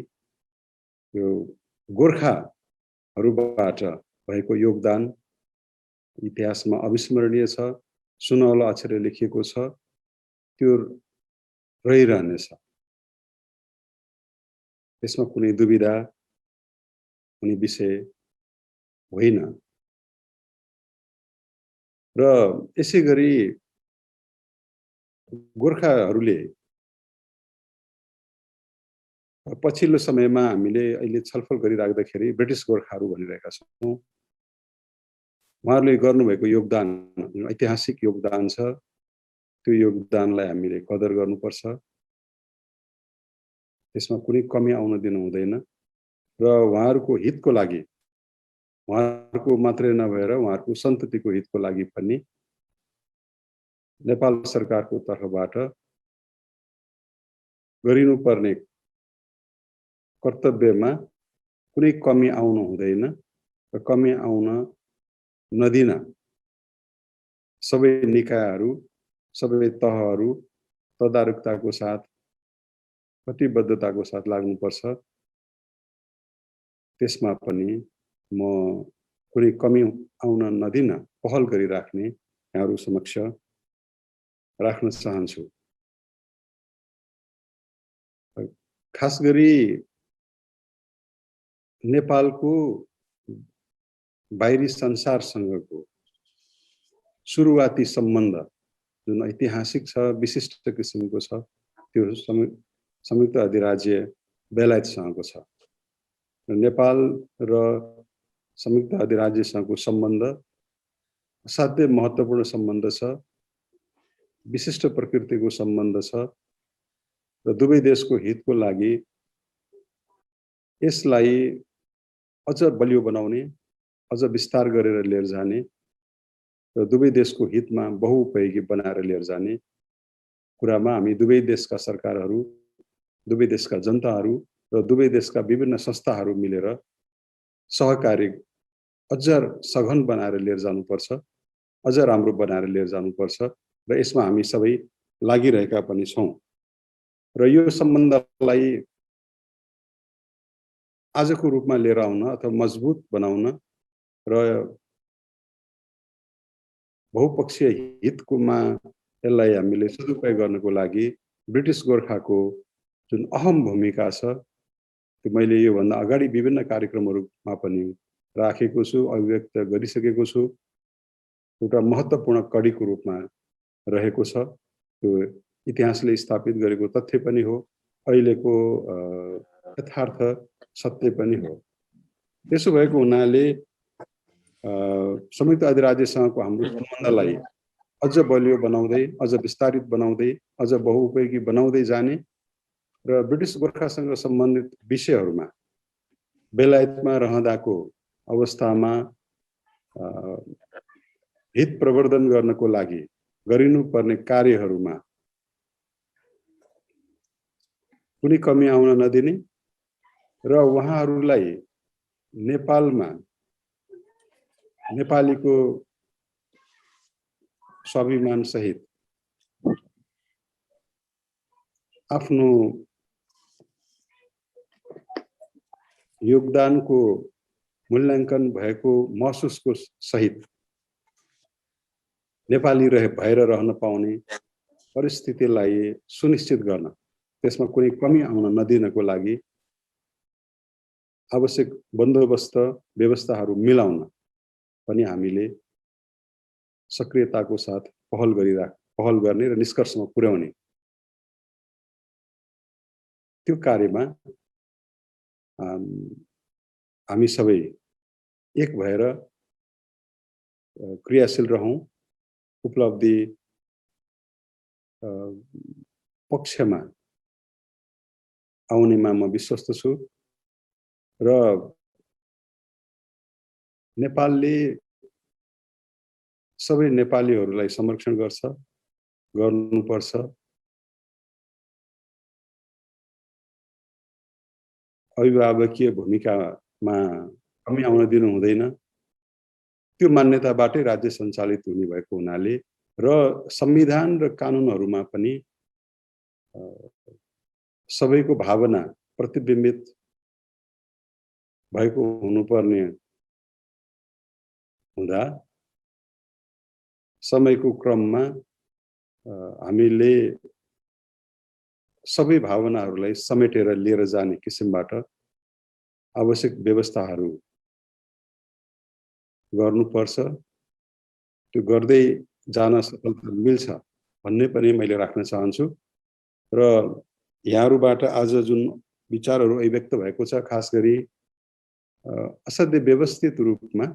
यो गोर्खाहरूबाट भएको योगदान इतिहासमा अविस्मरणीय छ, सुनौलो अक्षरले लेखिएको छ, त्यो रहिरहनेछ। त्यसमा कुनै दुविधा हुने विषय होइन। र यसै गरी गोर्खाहरूले पछिल्लो समयमा हामीले अहिले छलफल गरिराख्दाखेरि ब्रिटिस गोर्खाहरू भनिरहेका छौँ। उहाँहरूले गर्नुभएको योगदान ऐतिहासिक योगदान छ। त्यो योगदानलाई हामीले कदर गर्नुपर्छ त्यसमा कुनै कमी आउन दिनु हुँदैन र उहाँहरूको हितको लागि, उहाँहरूको मात्रै नभएर उहाँहरूको सन्ततिको हितको लागि पनि नेपाल सरकारको तर्फबाट गरिनुपर्ने कर्तव्यमा कुनै कमी आउनु हुँदैन र कमी आउन नदिन सबै निकायहरू, सबै तहहरू तदारुकताको साथ, कटिबद्धताको साथ लाग्नुपर्छ। त्यसमा पनि म कुनै कमी आउन नदिन पहल गरिराख्ने यहाँहरू समक्ष राख्न चाहन्छु। खास गरी नेपालको बाहिरी संसारसँगको सुरुवाती सम्बन्ध जुन ऐतिहासिक छ, विशिष्ट किसिमको छ, त्यो संयुक्त अधिराज्य बेलायतसँगको छ। नेपाल र संयुक्त अधिराज्यसँगको सम्बन्ध असाध्यै महत्त्वपूर्ण सम्बन्ध छ, विशिष्ट प्रकृतिको सम्बन्ध छ र दुवै देशको हितको लागि यसलाई अझ बलियो बनाउने, अझ विस्तार गरेर लिएर जाने र दुवै देशको हितमा बहुउपयोगी बनाएर लिएर जाने कुरामा हामी दुवै देशका सरकारहरू, दुवै देशका जनताहरू र दुवै देशका विभिन्न संस्थाहरू मिलेर सहकारी अझ सघन बनाएर लिएर जानुपर्छ, अझ राम्रो बनाएर लिएर जानुपर्छ र यसमा हामी सबै लागिरहेका पनि छौँ। र यो सम्बन्धलाई आजको रूपमा लिएर आउन अथवा मजबुत बनाउन र बहुपक्षीय हितकोमा यसलाई हामीले सदुपयोग गर्नको लागि ब्रिटिस गोर्खाको जुन अहम भूमिका छ त्यो मैले योभन्दा अगाडि विभिन्न कार्यक्रमहरूमा पनि राखेको छु, अभिव्यक्त गरिसकेको छु। एउटा महत्त्वपूर्ण कडीको रूपमा रहेको छ। त्यो इतिहासले स्थापित गरेको तथ्य पनि हो, अहिलेको यथार्थ सत्य पनि हो। त्यसो भएको हुनाले संयुक्त अधिराज्यसँगको हाम्रो सम्बन्धलाई अझ बलियो बनाउँदै, अझ विस्तारित बनाउँदै, अझ बहुउपयोगी बनाउँदै जाने र ब्रिटिस गोर्खासँग सम्बन्धित विषयहरूमा बेलायतमा रहँदाको अवस्थामा हित प्रवर्धन गर्नको लागि गरिनुपर्ने कार्यहरूमा कुनै कमी आउन नदिने र उहाँहरूलाई नेपालमा नेपालीको स्वाभिमान सहित आफ्नो योगदानको मूल्याङ्कन भएको महसुसको सहित नेपाली भएर रहन पाउने परिस्थितिलाई सुनिश्चित गर्न, त्यसमा कुनै कमी आउन नदिनको लागि आवश्यक बन्दोबस्त व्यवस्थाहरू मिलाउन पनि हामीले सक्रियताको साथ पहल गर्ने र निष्कर्षमा पुर्याउने त्यो कार्यमा हामी सबै एक भएर क्रियाशील रहौं। उपलब्धि पक्षमा आउनेमा म विश्वस्त छु र नेपालले सबै नेपालीहरूलाई संरक्षण गर्नुपर्छ। अभिभावकीय भूमिकामा कमी आउन दिनु हुँदैन। त्यो मान्यताबाटै राज्य सञ्चालित हुने भएको हुनाले र संविधान र कानुनहरूमा पनि सबैको भावना प्रतिबिम्बित भएको हुनुपर्ने हुँदा समयको क्रममा हामीले सबै भावनाहरूलाई समेटेर लिएर जाने किसिमबाट आवश्यक व्यवस्थाहरू गर्नुपर्छ। त्यो गर्दै जान सफलता मिल्छ भन्ने पनि मैले राख्न चाहन्छु। र यहाँहरूबाट आज जुन विचारहरू अभिव्यक्त भएको छ, खास गरी असाध्यै व्यवस्थित रूपमा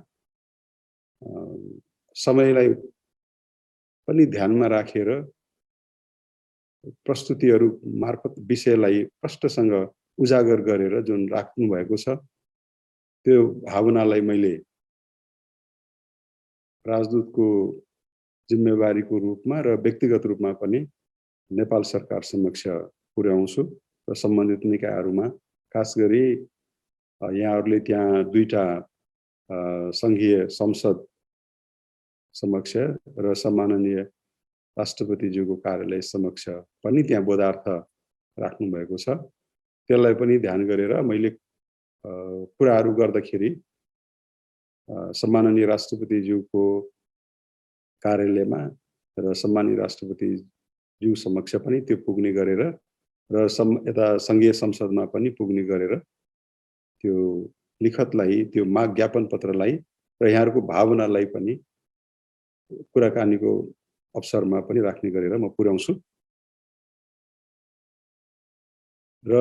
समय, समयलाई पनि ध्यानमा राखेर प्रस्तुतिहरू मार्फत विषयलाई प्रष्टसँग उजागर गरेर जुन राख्नु भएको छ त्यो भावनालाई मैले राजदूतको जिम्मेवारीको रूपमा र व्यक्तिगत रूपमा पनि नेपाल सरकार समक्ष पुर्याउँछु र सम्बन्धित निकायहरूमा खास गरी यहाँहरूले त्यहाँ 2टा संघीय संसद समक्ष र सम्माननीय राष्ट्रपतिज्यूको कार्यालय समक्ष पनि त्यहाँ बोधार्थ राख्नु भएको छ त्यसलाई पनि ध्यान गरेर मैले कुराहरू गर्दाखेरि सम्माननीय राष्ट्रपतिज्यूको कार्यालयमा र सम्माननीय राष्ट्रपतिज्यू समक्ष पनि त्यो पुग्ने गरेर र यता संघीय संसदमा पनि पुग्ने गरेर त्यो लिखतलाई त्यो माग ज्ञापन पत्रलाई र यहाँहरूको भावनालाई पनि कुराकानीको अवसरमा पनि राख्ने गरेर म पुर्याउँछु र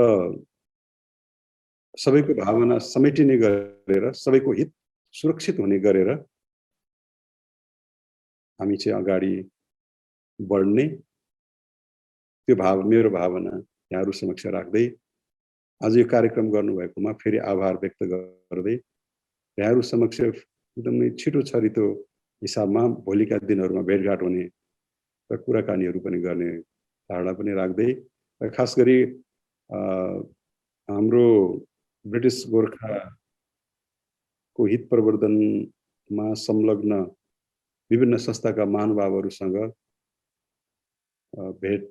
सबैको भावना समेटिने गरेर सबैको हित सुरक्षित हुने गरेर हामी चाहिँ अगाडि बढ्ने त्यो मेरो भावना यहाँहरू समक्ष राख्दै आज यो कार्यक्रम गर्नुभएकोमा फेरि आभार व्यक्त गर्दै यहाँहरू समक्ष एकदमै छिटो छरितो हिसाबमा भोलिका दिनहरूमा भेटघाट हुने र कुराकानीहरू पनि गर्ने धारणा पनि राख्दै खास गरी हाम्रो ब्रिटिस गोर्खाको हित प्रवर्धनमा संलग्न विभिन्न संस्थाका महानुभावहरूसँग भेट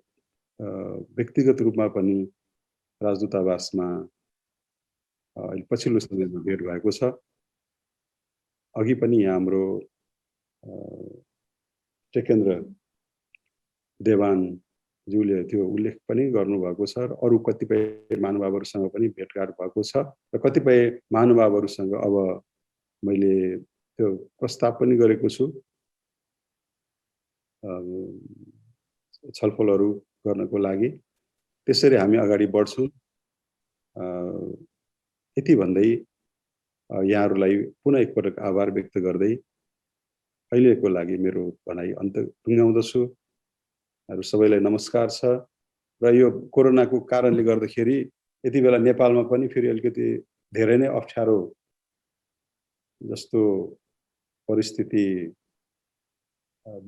व्यक्तिगत रूपमा पनि राजदूतावासमा पछिल्लो समयमा भेट भएको छ अघि पनि यहाँ हाम्रो टेकेन्द्र देवानज्यूले त्यो उल्लेख पनि गर्नुभएको छ र अरू कतिपय महानुभावहरूसँग पनि भेटघाट भएको छ र कतिपय महानुभावहरूसँग अब मैले त्यो प्रस्ताव पनि गरेको छु छलफलहरू गर्नको लागि त्यसरी हामी अगाडि बढ्छौँ यति भन्दै यहाँहरूलाई पुनः एकपटक आभार व्यक्त गर्दै अहिलेको लागि मेरो भनाइ अन्त टुङ्गाउँदछु सबैलाई नमस्कार छ र यो कोरोनाको कारणले गर्दाखेरि यति बेला नेपालमा पनि फेरि अलिकति धेरै नै अप्ठ्यारो जस्तो परिस्थिति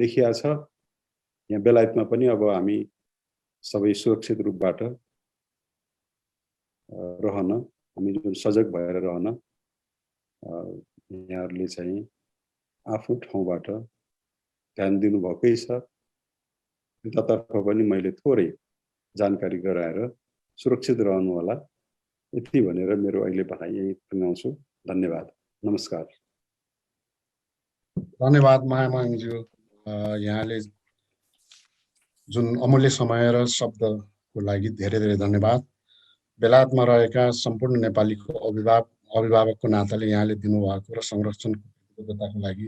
देखिया छ यहाँ बेलायतमा पनि अब हामी सबै सुरक्षित रूपबाट रहन हामी जुन सजग भएर रहन यहाँहरूले चाहिँ आफ्नो ठाउँबाट ध्यान दिनुभएकै छ त्यतातर्फ पनि मैले थोरै जानकारी गराएर सुरक्षित रहनु होला यति भनेर मेरो अहिले भनाइ यही टुङ्गाउँछु धन्यवाद नमस्कार धन्यवाद महामहिमज्यू यहाँले जुन अमूल्य समय र शब्दको लागि धेरै धेरै धन्यवाद बेलायतमा रहेका सम्पूर्ण नेपालीको अभिभावकको नाताले यहाँले दिनुभएको र संरक्षणको कृतज्ञताको लागि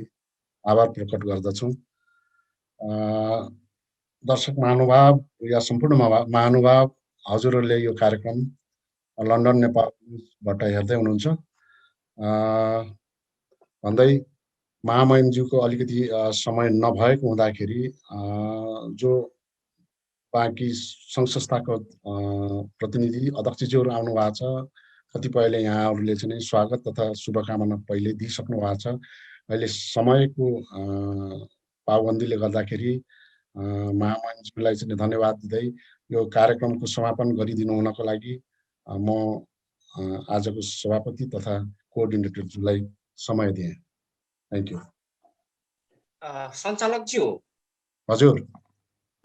आभार प्रकट गर्दछु दर्शक महानुभाव या सम्पूर्ण महानुभाव हजुरहरूले यो कार्यक्रम लन्डन नेपालबाट हेर्दै हुनुहुन्छ भन्दै महामहिमज्यूको अलिकति समय नभएको हुँदाखेरि जो बाँकी सङ्घ संस्थाको प्रतिनिधि अध्यक्षज्यूहरू आउनु भएको छ कतिपयले यहाँहरूले चाहिँ स्वागत तथा शुभकामना पहिले दिइसक्नु भएको छ अहिले समयको पाबन्दीले गर्दाखेरि महामहिमज्यूलाई चाहिँ धन्यवाद दिँदै यो कार्यक्रमको समापन गरिदिनु हुनको लागि म आजको सभापति तथा कोअर्डिनेटरज्यूलाई समय दिएँ थ्याङ्क यू सञ्चालकज्यू हजुर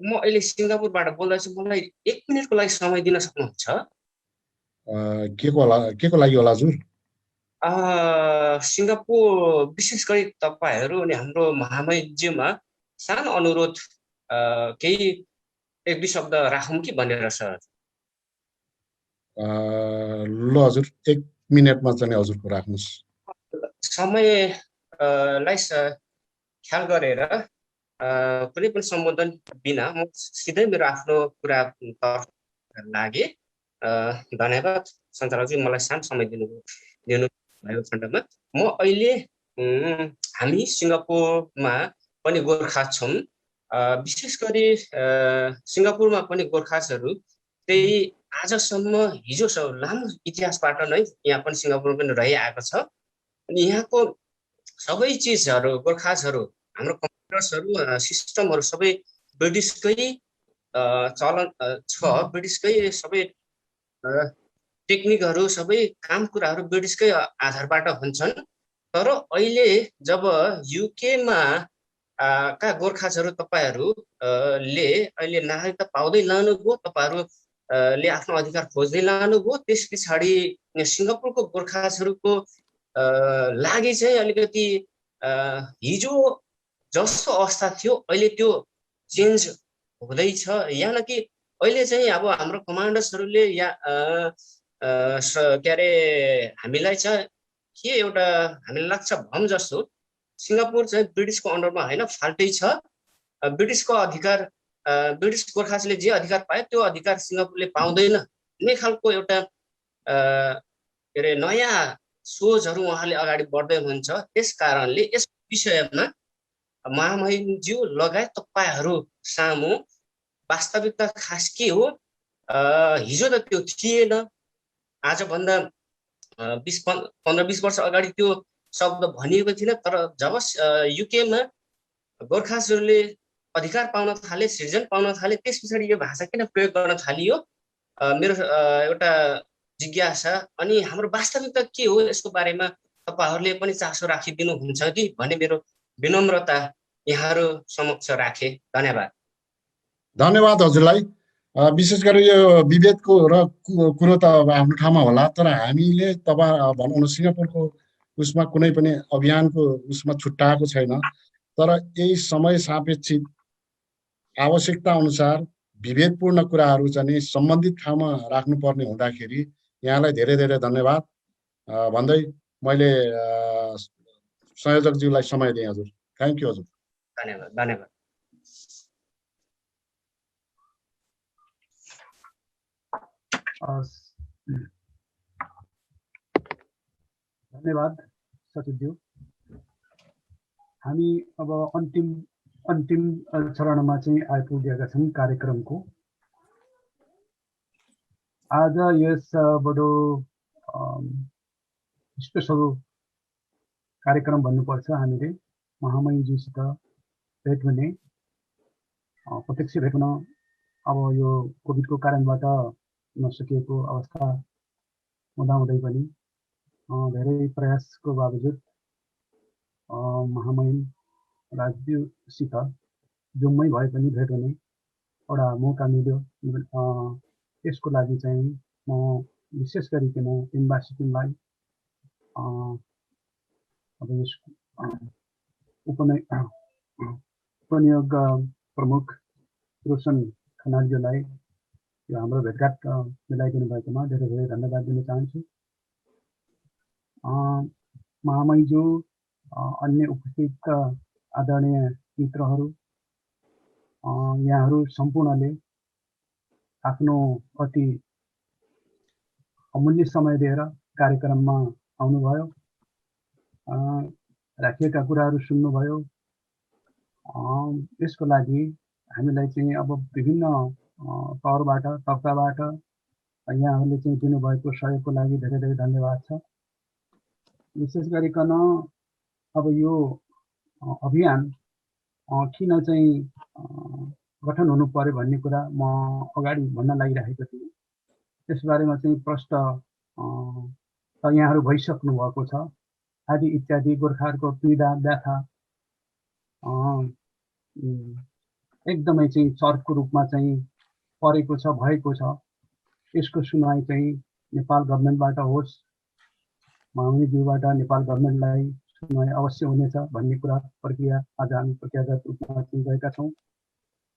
म अहिले सिङ्गापुरबाट बोल्दैछु मलाई 1 मिनेटको लागि समय दिन सक्नुहुन्छ के को लागि होला हजुर सिङ्गापुर विशेष गरी तपाईहरू अनि हाम्रो महामहिमज्यूमा सानो अनुरोध केही 1-2 शब्द राखौँ कि भनेर सर ल हजुर 1 मिनेटमा चाहिँ हजुरको राख्नुहोस् समयलाई ख्याल गरेर कुनै पनि सम्बोधन बिना म सिधै मेरो आफ्नो कुरा लागि धन्यवाद सञ्चालकजी मलाई सानो समय दिनु भएको खण्डमा म अहिले हामी सिङ्गापुरमा पनि गोर्खा छौँ विशेष गरी सिङ्गापुरमा पनि गोर्खासहरू त्यही आजसम्म हिजो लामो इतिहासबाट नै यहाँ पनि सिङ्गापुरमा पनि रहिआएको छ। अनि यहाँको सबै चिजहरू गोर्खासहरू हाम्रो कम्प्युटर्सहरू सिस्टमहरू सबै ब्रिटिसकै चलन छ, ब्रिटिसकै सबै टेक्निकहरू सबै काम कुराहरू ब्रिटिसकै आधारबाट हुन्छन्। तर अहिले जब युकेमा का गोर्खासहरू तपाईँहरूले अहिले नागरिकता पाउँदै लानुभयो, तपाईँहरूले आफ्नो अधिकार खोज्दै लानुभयो, त्यस पछाडि सिङ्गापुरको गोर्खासहरूको लागि चाहिँ अलिकति हिजो जस्तो अवस्था थियो अहिले त्यो चेन्ज हुँदैछ। यहाँ कि अहिले चाहिँ अब हाम्रो कमान्डर्सहरूले या के अरे हामीलाई चाहिँ के एउटा हामीलाई लाग्छ भ्रम जस्तो सिङ्गापुर चाहिँ ब्रिटिसको अन्डरमा होइन, फाल्टै छ। ब्रिटिसको अधिकार ब्रिटिस गोर्खासले जे अधिकार पाए त्यो अधिकार सिङ्गापुरले पाउँदैन भन्ने खालको एउटा के अरे नयाँ सोचहरू उहाँले अगाडि बढ्दै हुनुहुन्छ। त्यस कारणले यस विषयमा महामहिमज्यू लगायत तपाईँहरू सामु वास्तविकता खास के हो, हिजो त त्यो थिएन, आजभन्दा 15-20 वर्ष अगाडि त्यो शब्द भनिएको थिएन। तर जब युकेमा गोर्खासहरूले अधिकार पाउन थाले, सृजन पाउन थाले, त्यस पछाडि यो भाषा किन प्रयोग गर्न थालियो मेरो एउटा जिज्ञासा। अनि हाम्रो वास्तविकता के हो यसको बारेमा तपाईँहरूले पनि चासो राखिदिनुहुन्छ कि भन्ने मेरो विनम्रता यहाँहरू समक्ष राखे। धन्यवाद। धन्यवाद हजुरलाई। विशेष गरी यो विभेदको र कुरो त अब आफ्नो ठाउँमा होला, तर हामीले तपाईँ भनौँ न सिङ्गापुरको उसमा कुनै पनि अभियानको उसमा छुट्याएको छैन। तर यही समय सापेक्षित आवश्यकता अनुसार विभेदपूर्ण कुराहरू चाहिँ सम्बन्धित ठाउँमा राख्नुपर्ने हुँदाखेरि यहाँलाई धेरै धेरै धन्यवाद भन्दै मैले संयोजकज्यूलाई समय दिएँ। हजुर, थ्याङ्क यू हजुर। धन्यवाद। धन्यवाद। धन्यवाद सचिवज्यू। हामी अब अन्तिम चरणमा चाहिँ आइपुगेका छौँ कार्यक्रमको। आज यस बडो स्पेसल कार्यक्रम भन्नुपर्छ। हामीले महामहिमज्यूसित भेट हुने, प्रत्यक्ष भेट हुन अब यो कोभिडको कारणबाट नसकिएको अवस्था हुँदाहुँदै पनि धेरै प्रयासको बावजुद महामहिम राजज्यूसित जुममै भए पनि भेट हुने एउटा मौका मिल्यो। यसको लागि चाहिँ म विशेष गरिकन एम्बासी टिमलाई अब यस उपनियोग प्रमुख रोशन खनालज्यूलाई यो हाम्रो भेटघाट मिलाइदिनु भएकोमा धेरै धेरै धन्यवाद दिन चाहन्छु। महामहिमज्यू, अन्य उपस्थित आदरणीय मित्रहरू, यहाँहरू सम्पूर्णले आफ्नो अति अमूल्य समय दिएर कार्यक्रममा आउनुभयो, राखिएका कुराहरू सुन्नुभयो। यसको लागि हामीलाई चाहिँ अब विभिन्न तौरबाट तर्फबाट यहाँहरूले चाहिँ दिनुभएको सहयोगको लागि धेरै धेरै धन्यवाद छ। विशेष गरिकन अब यो अभियान किन चाहिँ गठन हुनु पर्यो भन्ने कुरा म अगाडि भन्न लागिरहेको थिएँ। त्यसबारेमा चाहिँ प्रष्ट यहाँहरू भइसक्नु भएको छ। आदि इत्यादि गोर्खाहरूको पीडा व्यथा एकदमै चाहिँ चर्को रूपमा चाहिँ परेको छ, भएको छ। यसको सुनवाई चाहिँ नेपाल गभर्मेन्टबाट होस्, महामहिमज्यूबाट नेपाल गभर्मेन्टलाई सुनवाई अवश्य हुनेछ भन्ने कुरा प्रक्रिया आज हामी प्रक्रियागत रूपमा चाहिँ गएका छौँ।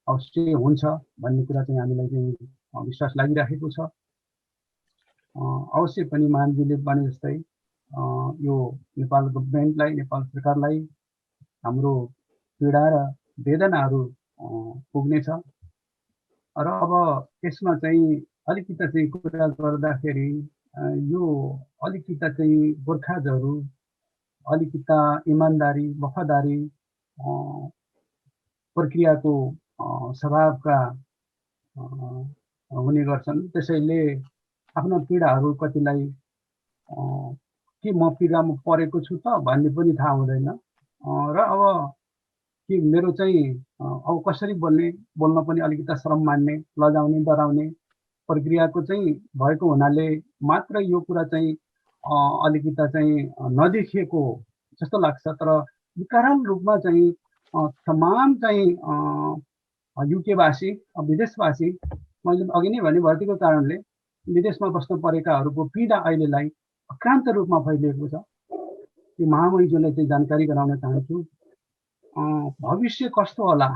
अवश्य हुन्छ भन्ने कुरा चाहिँ हामीलाई चाहिँ विश्वास लागिरहेको छ। अवश्य पनि महामहिमज्यूले भने जस्तै यो नेपाल गभर्मेन्टलाई, नेपाल सरकारलाई हाम्रो पीडा र वेदनाहरू पुग्नेछ। र अब यसमा चाहिँ अलिकति चाहिँ कुरा गर्दाखेरि यो अलिकति चाहिँ गोर्खाजहरू अलिकति इमान्दारी, वफादारी प्रक्रियाको स्वभावका हुने गर्छन्। त्यसैले आफ्ना पीडाहरू कतिलाई के म पीडामा परेको छु त भन्ने पनि थाहा हुँदैन र अब कि मेरो चाहिँ अब कसरी बोल्न पनि अलिकति शरम मान्ने, लजाउने, डराउने प्रक्रियाको चाहिँ भएको हुनाले मात्र यो कुरा चाहिँ अलिकति चाहिँ नदेखिएको जस्तो लाग्छ। तर विकराल रूपमा चाहिँ तमाम चाहिँ युकेवासी, विदेशवासी, मैले अघि नै भने भर्तीको कारणले विदेशमा बस्न परेकाहरूको पीडा अहिलेलाई अक्रान्त रूपमा फैलिएको छ। यो महामहिमज्यूलाई चाहिँ जानकारी गराउन चाहन्छु। भविष्य कस्तो होला,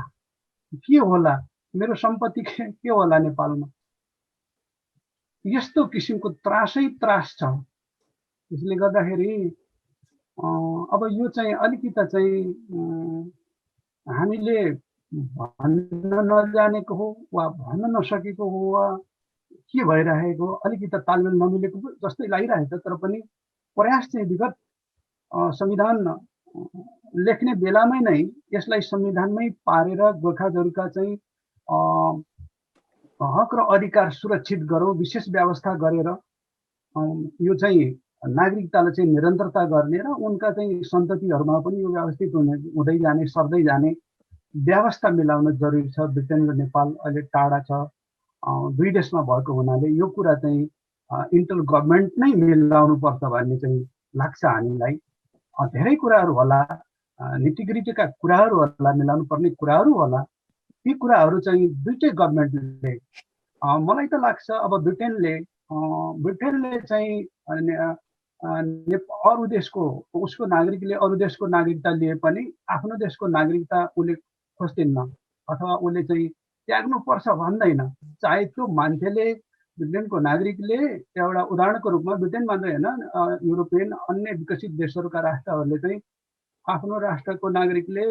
के होला, मेरो सम्पत्ति के होला नेपालमा, यस्तो किसिमको त्रासै त्रास छ। त्यसले गर्दाखेरि अब यो चाहिँ अलिकति चाहिँ हामीले भन्न नजानेको हो वा भन्न नसकेको हो वा के भइरहेको अलिकति तालमेल नमिलेको जस्तै लागिरहेको छ। तर पनि प्रयास चाहिँ विगत संविधान लेख्ने बेलामै नै यसलाई संविधानमै पारेर गोर्खाजहरूका चाहिँ हक र अधिकार सुरक्षित गरौँ, विशेष व्यवस्था गरेर यो चाहिँ नागरिकतालाई चाहिँ निरन्तरता गर्ने र उनका चाहिँ सन्ततिहरूमा पनि यो व्यवस्थित हुँदै जाने, सर्दै जाने व्यवस्था मिलाउन जरुरी छ। ब्रिटेन र नेपाल अहिले टाढा छ, दुई देशमा भएको हुनाले यो कुरा चाहिँ इन्टर गभर्मेन्ट नै मिलाउनु पर्छ भन्ने चाहिँ लाग्छ हामीलाई। धेरै कुराहरू होला, निटिग्रिटीका कुराहरू होला, मिलाउनु पर्ने कुराहरू होला। ती कुराहरू चाहिँ दुईटै गभर्मेन्टले, मलाई त लाग्छ अब ब्रिटेनले चाहिँ अरू देशको उसको नागरिकले अरू देशको नागरिकता लिए पनि आफ्नो देशको नागरिकता उसले खोज्दिन्न अथवा उसले चाहिँ त्याग्नु पर्छ भन्दैन। चाहे त्यो मान्छेले ब्रिटेनको नागरिकले एउटा उदाहरणको रूपमा ब्रिटेन मात्रै होइन, युरोपियन अन्य विकसित देशहरूका राष्ट्रहरूले चाहिँ आफ्नो राष्ट्रको नागरिकले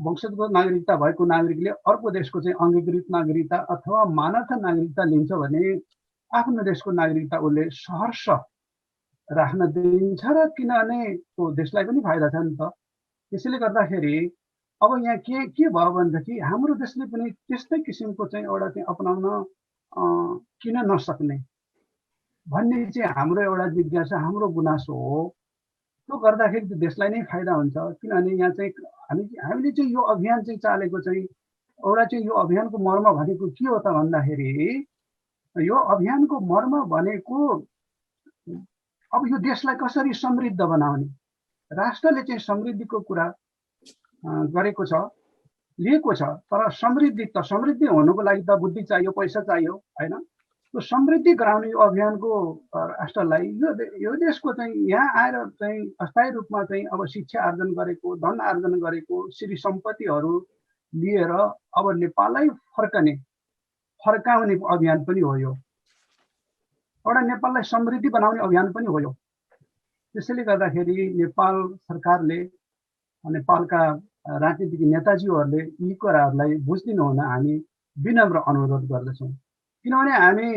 वंशजको नागरिकता भएको नागरिकले अर्को देशको चाहिँ अङ्गीकृत नागरिकता अथवा मानव नागरिकता लिन्छ भने आफ्नो देशको नागरिकता उसले सहर्ष राख्न दिन्छ र किनभने त्यो देशलाई पनि फाइदा छ नि त। त्यसैले गर्दाखेरि अब यहाँ के भयो भनेदेखि हाम्रो देशले पनि त्यस्तै किसिमको चाहिँ एउटा चाहिँ अपनाउन किन नसक्ने भन्ने चाहिँ हाम्रो एउटा जिज्ञासा, हाम्रो गुनासो हो। त्यो गर्दाखेरि त्यो देशलाई नै फाइदा हुन्छ। किनभने यहाँ चाहिँ हामीले चाहिँ यो अभियान चाहिँ चालेको चाहिँ एउटा चाहिँ यो अभियानको मर्म भनेको के हो त भन्दाखेरि यो अभियानको मर्म भनेको अब यो देशलाई कसरी समृद्ध बनाउने, राष्ट्रले चाहिँ समृद्धिको कुरा गरेको छ, लिएको छ। तर समृद्धि हुनुको लागि त बुद्धि चाहियो, पैसा चाहियो हैन। त्यो समृद्धि गराउने यो अभियानको राष्ट्रलाई यो देशको चाहिँ यहाँ आएर चाहिँ अस्थायी रूपमा चाहिँ अब शिक्षा आर्जन गरेको, धन आर्जन गरेको श्री सम्पत्तिहरू लिएर अब नेपाललाई फर्काउने अभियान पनि हो। यो एउटा नेपाललाई समृद्धि बनाउने अभियान पनि हो यो। त्यसैले गर्दाखेरि नेपाल सरकारले, नेपालका राजनीतिक नेताजीहरूले यी कुराहरूलाई बुझ्दिनु हुन हामी विनम्र अनुरोध गर्दछौँ। किनभने हामी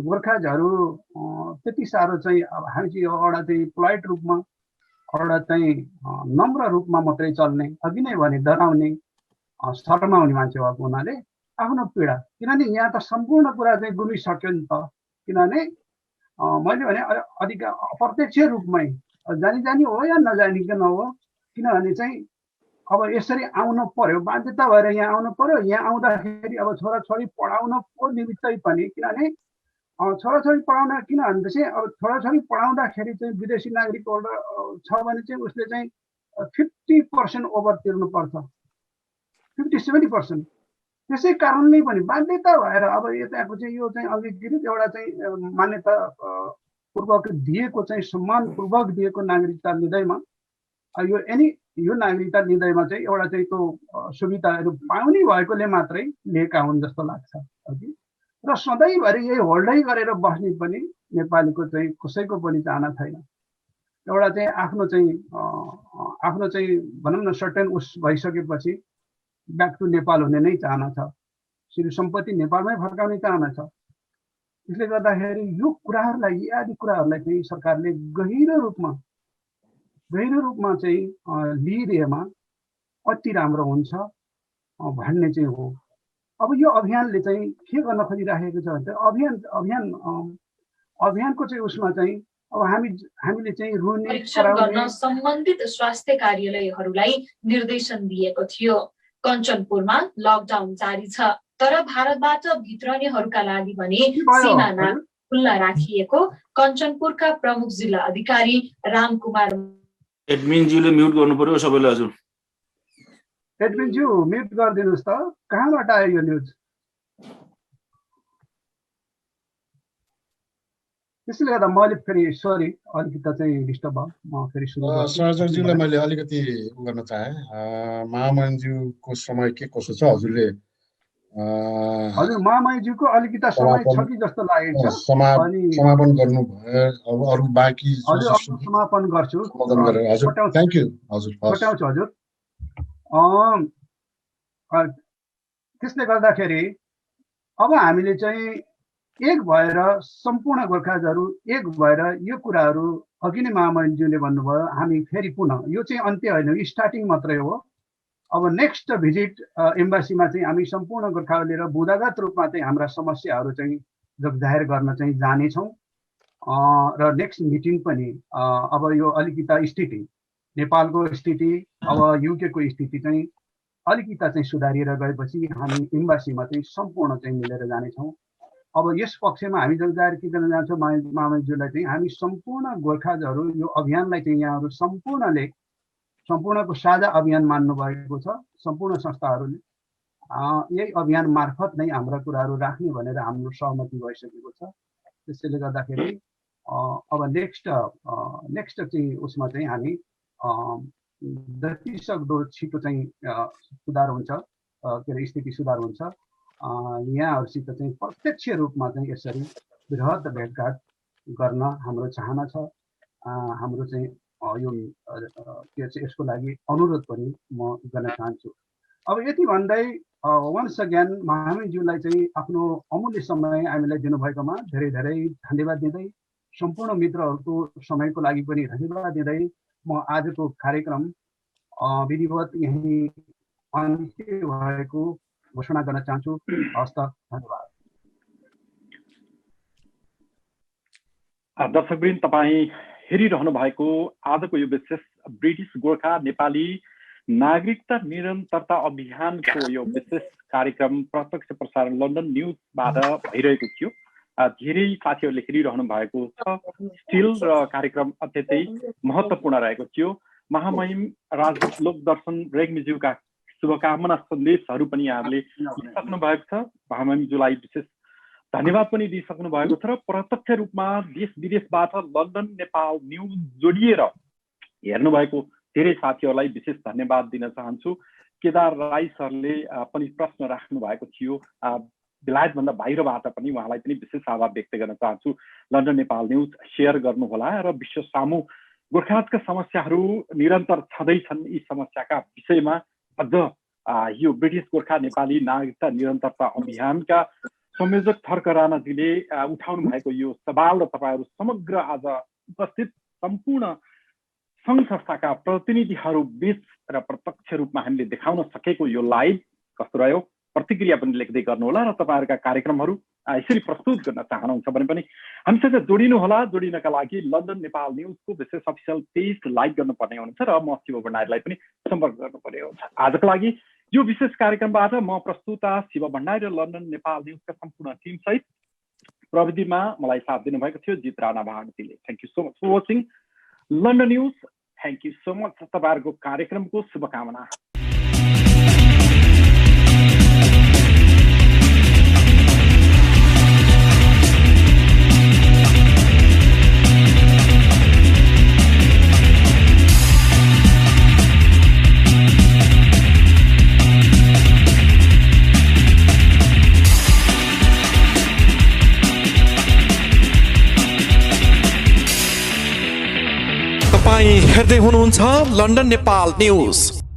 गोर्खाजहरू त्यति साह्रो चाहिँ अब हामी चाहिँ एउटा चाहिँ पोलाइट रूपमा, एउटा चाहिँ नम्र रूपमा मात्रै चल्ने, अघि नै भने डराउने, शर्माउने मान्छे भएको हुनाले आफ्नो पीडा, किनभने यहाँ त सम्पूर्ण कुरा चाहिँ गुमिसक्यो नि त। किनभने मैले भने अधिक अप्रत्यक्ष रूपमै जानी हो या नजानिकन हो, किनभने चाहिँ अब यसरी आउनु पर्यो, बाध्यता भएर यहाँ आउनु पर्यो। यहाँ आउँदाखेरि अब छोराछोरी पढाउनको निमित्तै पनि, किनभने छोराछोरी पढाउन किन भनेपछि अब छोराछोरी पढाउँदाखेरि चाहिँ विदेशी नागरिक छ भने चाहिँ उसले चाहिँ 50% ओभर तिर्नुपर्छ, 50-70%। त्यसै कारणले पनि बाध्यता भएर अब यताको चाहिँ यो चाहिँ अङ्गीकृत एउटा चाहिँ मान्यता पूर्वक दिएको चाहिँ सम्मानपूर्वक दिएको नागरिकता लिँदैमा यो नागरिकता लिँदैमा चाहिँ एउटा चाहिँ त्यो सुविधाहरू पाउने भएकोले मात्रै लिएका हुन् जस्तो लाग्छ अघि। र सधैँभरि यही होल्डै गरेर बस्ने पनि नेपालीको चाहिँ कसैको पनि चाहना छैन। एउटा चाहिँ आफ्नो चाहिँ भनौँ न सर्टेन उस भइसकेपछि ब्याक टु नेपाल हुने नै चाहना छ, श्री सम्पत्ति नेपालमै फर्काउने चाहना छ। त्यसले गर्दाखेरि यो कुराहरूलाई, यी आदि कुराहरूलाई चाहिँ सरकारले गहिरो रूपमा चाहिँ लिइदिएमा अति राम्रो हुन्छ भन्ने चाहिँ हो। अब यो अभियानले चाहिँ के गर्न खोजिराखेको छ भने अभियानको चाहिँ उसमा चाहिँ अब हामीले चाहिँ रुने परीक्षण गर्न सम्बन्धित स्वास्थ्य कार्यालयहरूलाई निर्देशन दिएको थियो। कञ्चनपुरमा लकडाउन जारी छ, तर भारतबाट भित्रनेहरूका लागि भने सीमा नाका खुल्ला राखिएको कञ्चनपुरका प्रमुख जिल्ला अधिकारी रामकुमार एडमिनज्यूले म्युट गर्नु पर्यो सबैलाई। हजुर एडमिनज्यू म्युट गरिदिनुहोस् त। कहाँबाट आयो यो न्युज? त्यसले गर्दा मैले फेरि सरी अलिकति चाहिँ डिस्टर्ब भयो, म फेरि सुरु गर्छु। सहयोगज्यूलाई मैले अलिकति गर्न चाहे, महामहिमज्यूको समय के कसो छ हजुरले? हजुर महामहिमज्यूको अलिकति समय छ कि जस्तो लागेको छ। समापन गर्नु भयो, अब अरु बाँकी हजुर समापन गर्छु। हजुर थ्यांक यू हजुर। छुट्याउँछु हजुर। त्यसले गर्दाखेरि अब हामीले चाहिँ एक भएर सम्पूर्ण गोर्खाजहरू एक भएर यो कुराहरू अघि नै महामहिमज्यूले भन्नुभयो, हामी फेरि पुनः यो चाहिँ अन्त्य होइन, यो स्टार्टिङ मात्रै हो। अब नेक्स्ट भिजिट एम्बासीमा चाहिँ हामी सम्पूर्ण गोर्खाहरूले र बुदागत रूपमा चाहिँ हाम्रा समस्याहरू चाहिँ जाहेर गर्न चाहिँ जानेछौँ र नेक्स्ट मिटिङ पनि अब यो अलिकति स्थिति नेपालको स्थिति अब युकेको स्थिति चाहिँ अलिकति चाहिँ सुधारिएर गएपछि हामी एम्बासीमा चाहिँ सम्पूर्ण चाहिँ मिलेर जानेछौँ। अब यस पक्षमा हामी जब जाहेर के गर्न जान्छौँ महामहिमज्यूलाई चाहिँ हामी सम्पूर्ण गोर्खाजहरू यो अभियानलाई चाहिँ यहाँहरू सम्पूर्णको साझा अभियान मान्नु भएको छ। सम्पूर्ण संस्थाहरूले यही अभियान मार्फत नै हाम्रा कुराहरू राख्ने भनेर हाम्रो सहमति भइसकेको छ। त्यसैले गर्दाखेरि अब नेक्स्ट चाहिँ उसमा चाहिँ हामी जति सक्दो छिटो चाहिँ सुधार हुन्छ, के अरे स्थिति सुधार हुन्छ, यहाँहरूसित चाहिँ प्रत्यक्ष रूपमा चाहिँ यसरी बृहत् भेटघाट गर्न हाम्रो चाहना छ। हाम्रो चाहिँ यो के चाहिँ यसको लागि अनुरोध पनि म गर्न चाहन्छु। अब यति भन्दै वन्स अगेन महामहिमज्यूलाई चाहिँ आफ्नो अमूल्य समय हामीलाई दिनुभएकोमा धेरै धेरै धन्यवाद दिँदै, सम्पूर्ण मित्रहरूको समयको लागि पनि धन्यवाद दिँदै म आजको कार्यक्रम विधिवत यही अन्त्य भएको घोषणा गर्न चाहन्छु। हस्त धन्यवाद। दर्शकवृन्द, तपाईँ हेरिरहनु भएको आजको यो विशेष ब्रिटिस गोर्खा नेपाली नागरिकता निरन्तरता अभियानको यो विशेष कार्यक्रम प्रत्यक्ष प्रसारण लन्डन न्युजबाट भइरहेको थियो। धेरै साथीहरूले हेरिरहनु भएको छ। स्टिल र कार्यक्रम अत्यन्तै महत्त्वपूर्ण रहेको थियो। महामहिम राजदूत लोकदर्शन रेग्मीज्यूका शुभकामना सन्देशहरू पनि यहाँहरूले दिइसक्नु भएको छ। महामहिमज्यूलाई विशेष धन्यवाद पनि दिइसक्नु भएको छ र प्रत्यक्ष रूपमा देश विदेशबाट लन्डन नेपाल न्युज जोडिएर हेर्नु भएको धेरै साथीहरूलाई विशेष धन्यवाद दिन चाहन्छु। केदार राई सरले पनि प्रश्न राख्नु भएको थियो, बेलायतभन्दा बाहिरबाट पनि उहाँलाई पनि विशेष आभार व्यक्त गर्न चाहन्छु। लन्डन नेपाल न्युज सेयर गर्नुहोला र विश्व सामु गोर्खाका समस्याहरू निरन्तर छँदैछन्। यी समस्याका विषयमा अझ यो ब्रिटिस गोर्खा नेपाली नागरिकता निरन्तरता अभियानका संयोजक थर्क राणाजीले उठाउनु भएको यो सवाल र तपाईँहरू समग्र आज उपस्थित सम्पूर्ण सङ्घ संस्थाका प्रतिनिधिहरू बीच र प्रत्यक्ष रूपमा हामीले देखाउन सकेको यो लाइभ कस्तो रह्यो प्रतिक्रिया पनि लेख्दै गर्नुहोला र तपाईँहरूका कार्यक्रमहरू यसरी प्रस्तुत गर्न चाहनुहुन्छ भने पनि हामीसँग जोडिनुहोला। जोडिनका लागि लन्डन नेपाल न्युजको विशेष अफिसियल पेज लाइक गर्नुपर्ने हुन्छ र म शिव भण्डारीलाई पनि सम्पर्क गर्नुपर्ने हुन्छ। आजको लागि यो विशेष कार्यक्रमबाट म प्रस्तुता शिव भण्डारी र लन्डन नेपाल न्युजका सम्पूर्ण टिम सहित प्रविधिमा मलाई साथ दिनुभएको थियो जित राणा भारतीले। Thank you so much for watching London news. Thank you so much. तपाईँहरूको कार्यक्रमको शुभकामना। हेर्दै हुनुहुन्छ लन्डन नेपाल न्युज।